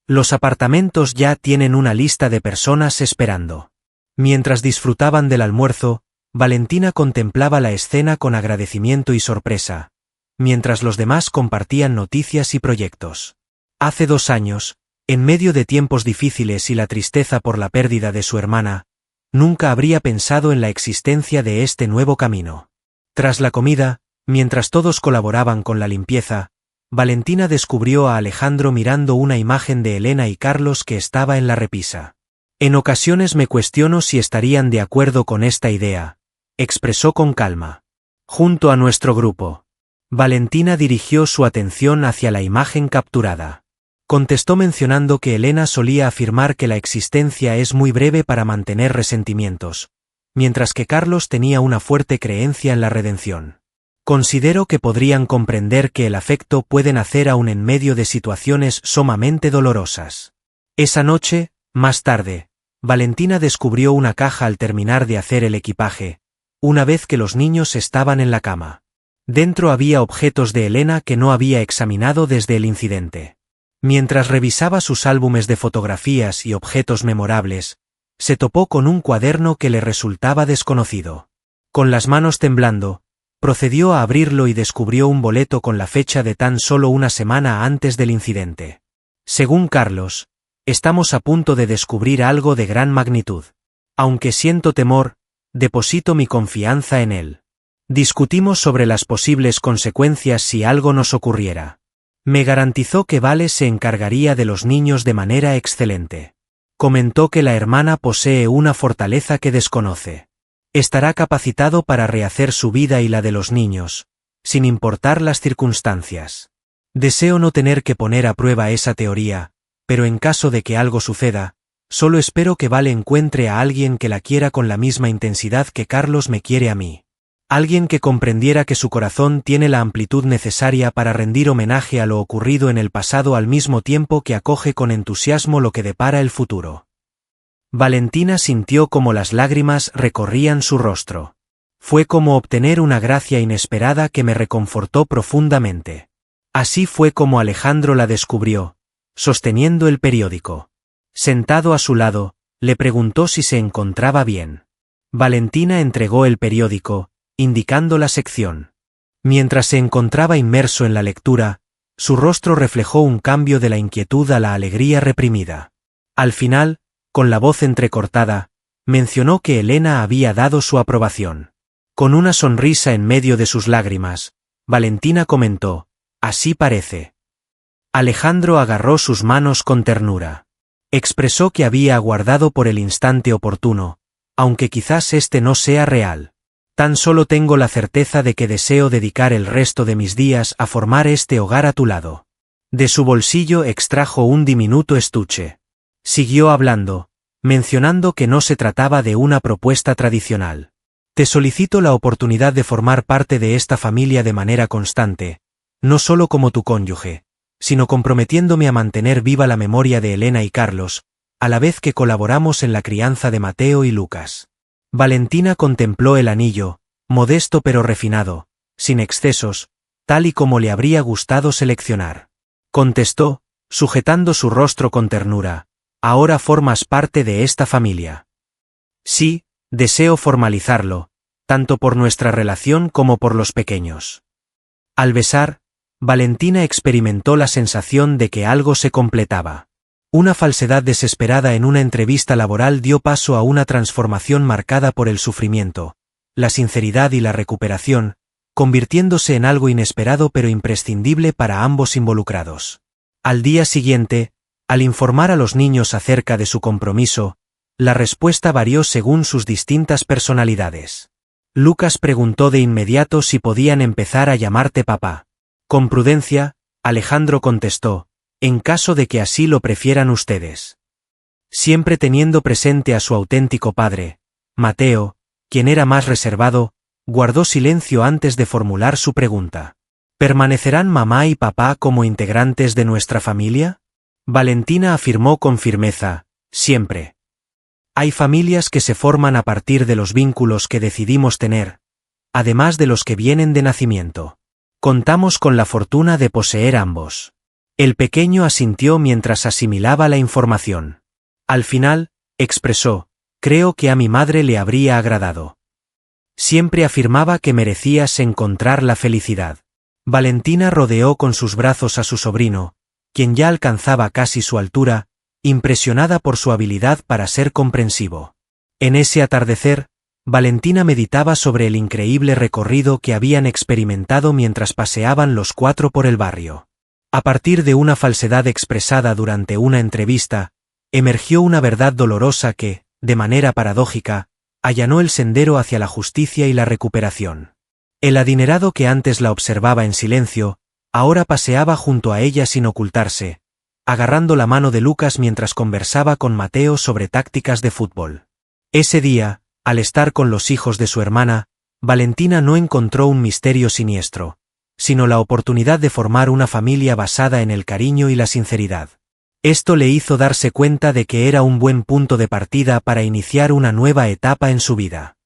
Los apartamentos ya tienen una lista de personas esperando. Mientras disfrutaban del almuerzo, Valentina contemplaba la escena con agradecimiento y sorpresa, mientras los demás compartían noticias y proyectos. Hace 2 años, en medio de tiempos difíciles y la tristeza por la pérdida de su hermana, nunca habría pensado en la existencia de este nuevo camino. Tras la comida, mientras todos colaboraban con la limpieza, Valentina descubrió a Alejandro mirando una imagen de Elena y Carlos que estaba en la repisa. En ocasiones me cuestiono si estarían de acuerdo con esta idea, expresó con calma. Junto a nuestro grupo. Valentina dirigió su atención hacia la imagen capturada. Contestó mencionando que Elena solía afirmar que la existencia es muy breve para mantener resentimientos, mientras que Carlos tenía una fuerte creencia en la redención. Considero que podrían comprender que el afecto puede nacer aún en medio de situaciones sumamente dolorosas. Esa noche, más tarde, Valentina descubrió una caja al terminar de hacer el equipaje, una vez que los niños estaban en la cama. Dentro había objetos de Elena que no había examinado desde el incidente. Mientras revisaba sus álbumes de fotografías y objetos memorables, se topó con un cuaderno que le resultaba desconocido. Con las manos temblando, procedió a abrirlo y descubrió un boleto con la fecha de tan solo una semana antes del incidente. Según Carlos, estamos a punto de descubrir algo de gran magnitud. Aunque siento temor, deposito mi confianza en él. Discutimos sobre las posibles consecuencias si algo nos ocurriera. Me garantizó que Vale se encargaría de los niños de manera excelente. Comentó que la hermana posee una fortaleza que desconoce. Estará capacitado para rehacer su vida y la de los niños, sin importar las circunstancias. Deseo no tener que poner a prueba esa teoría, pero en caso de que algo suceda, solo espero que Vale encuentre a alguien que la quiera con la misma intensidad que Carlos me quiere a mí. Alguien que comprendiera que su corazón tiene la amplitud necesaria para rendir homenaje a lo ocurrido en el pasado al mismo tiempo que acoge con entusiasmo lo que depara el futuro. Valentina sintió como las lágrimas recorrían su rostro. Fue como obtener una gracia inesperada que me reconfortó profundamente. Así fue como Alejandro la descubrió, sosteniendo el periódico. Sentado a su lado, le preguntó si se encontraba bien. Valentina entregó el periódico, indicando la sección. Mientras se encontraba inmerso en la lectura, su rostro reflejó un cambio de la inquietud a la alegría reprimida. Al final, con la voz entrecortada, mencionó que Elena había dado su aprobación. Con una sonrisa en medio de sus lágrimas, Valentina comentó, «Así parece». Alejandro agarró sus manos con ternura. Expresó que había aguardado por el instante oportuno, aunque quizás este no sea real. Tan solo tengo la certeza de que deseo dedicar el resto de mis días a formar este hogar a tu lado. De su bolsillo extrajo un diminuto estuche. Siguió hablando, mencionando que no se trataba de una propuesta tradicional. Te solicito la oportunidad de formar parte de esta familia de manera constante, no solo como tu cónyuge, sino comprometiéndome a mantener viva la memoria de Elena y Carlos, a la vez que colaboramos en la crianza de Mateo y Lucas. Valentina contempló el anillo, modesto pero refinado, sin excesos, tal y como le habría gustado seleccionar. Contestó, sujetando su rostro con ternura, ahora formas parte de esta familia. Sí, deseo formalizarlo, tanto por nuestra relación como por los pequeños. Al besar, Valentina experimentó la sensación de que algo se completaba. Una falsedad desesperada en una entrevista laboral dio paso a una transformación marcada por el sufrimiento, la sinceridad y la recuperación, convirtiéndose en algo inesperado pero imprescindible para ambos involucrados. Al día siguiente, al informar a los niños acerca de su compromiso, la respuesta varió según sus distintas personalidades. Lucas preguntó de inmediato si podían empezar a llamarte papá. Con prudencia, Alejandro contestó, en caso de que así lo prefieran ustedes. Siempre teniendo presente a su auténtico padre, Mateo, quien era más reservado, guardó silencio antes de formular su pregunta. ¿Permanecerán mamá y papá como integrantes de nuestra familia? Valentina afirmó con firmeza, siempre. Hay familias que se forman a partir de los vínculos que decidimos tener, además de los que vienen de nacimiento. Contamos con la fortuna de poseer ambos. El pequeño asintió mientras asimilaba la información. Al final, expresó, creo que a mi madre le habría agradado. Siempre afirmaba que merecías encontrar la felicidad. Valentina rodeó con sus brazos a su sobrino, quien ya alcanzaba casi su altura, impresionada por su habilidad para ser comprensivo. En ese atardecer, Valentina meditaba sobre el increíble recorrido que habían experimentado mientras paseaban los cuatro por el barrio. A partir de una falsedad expresada durante una entrevista, emergió una verdad dolorosa que, de manera paradójica, allanó el sendero hacia la justicia y la recuperación. El adinerado que antes la observaba en silencio, ahora paseaba junto a ella sin ocultarse, agarrando la mano de Lucas mientras conversaba con Mateo sobre tácticas de fútbol. Ese día, al estar con los hijos de su hermana, Valentina no encontró un misterio siniestro, sino la oportunidad de formar una familia basada en el cariño y la sinceridad. Esto le hizo darse cuenta de que era un buen punto de partida para iniciar una nueva etapa en su vida.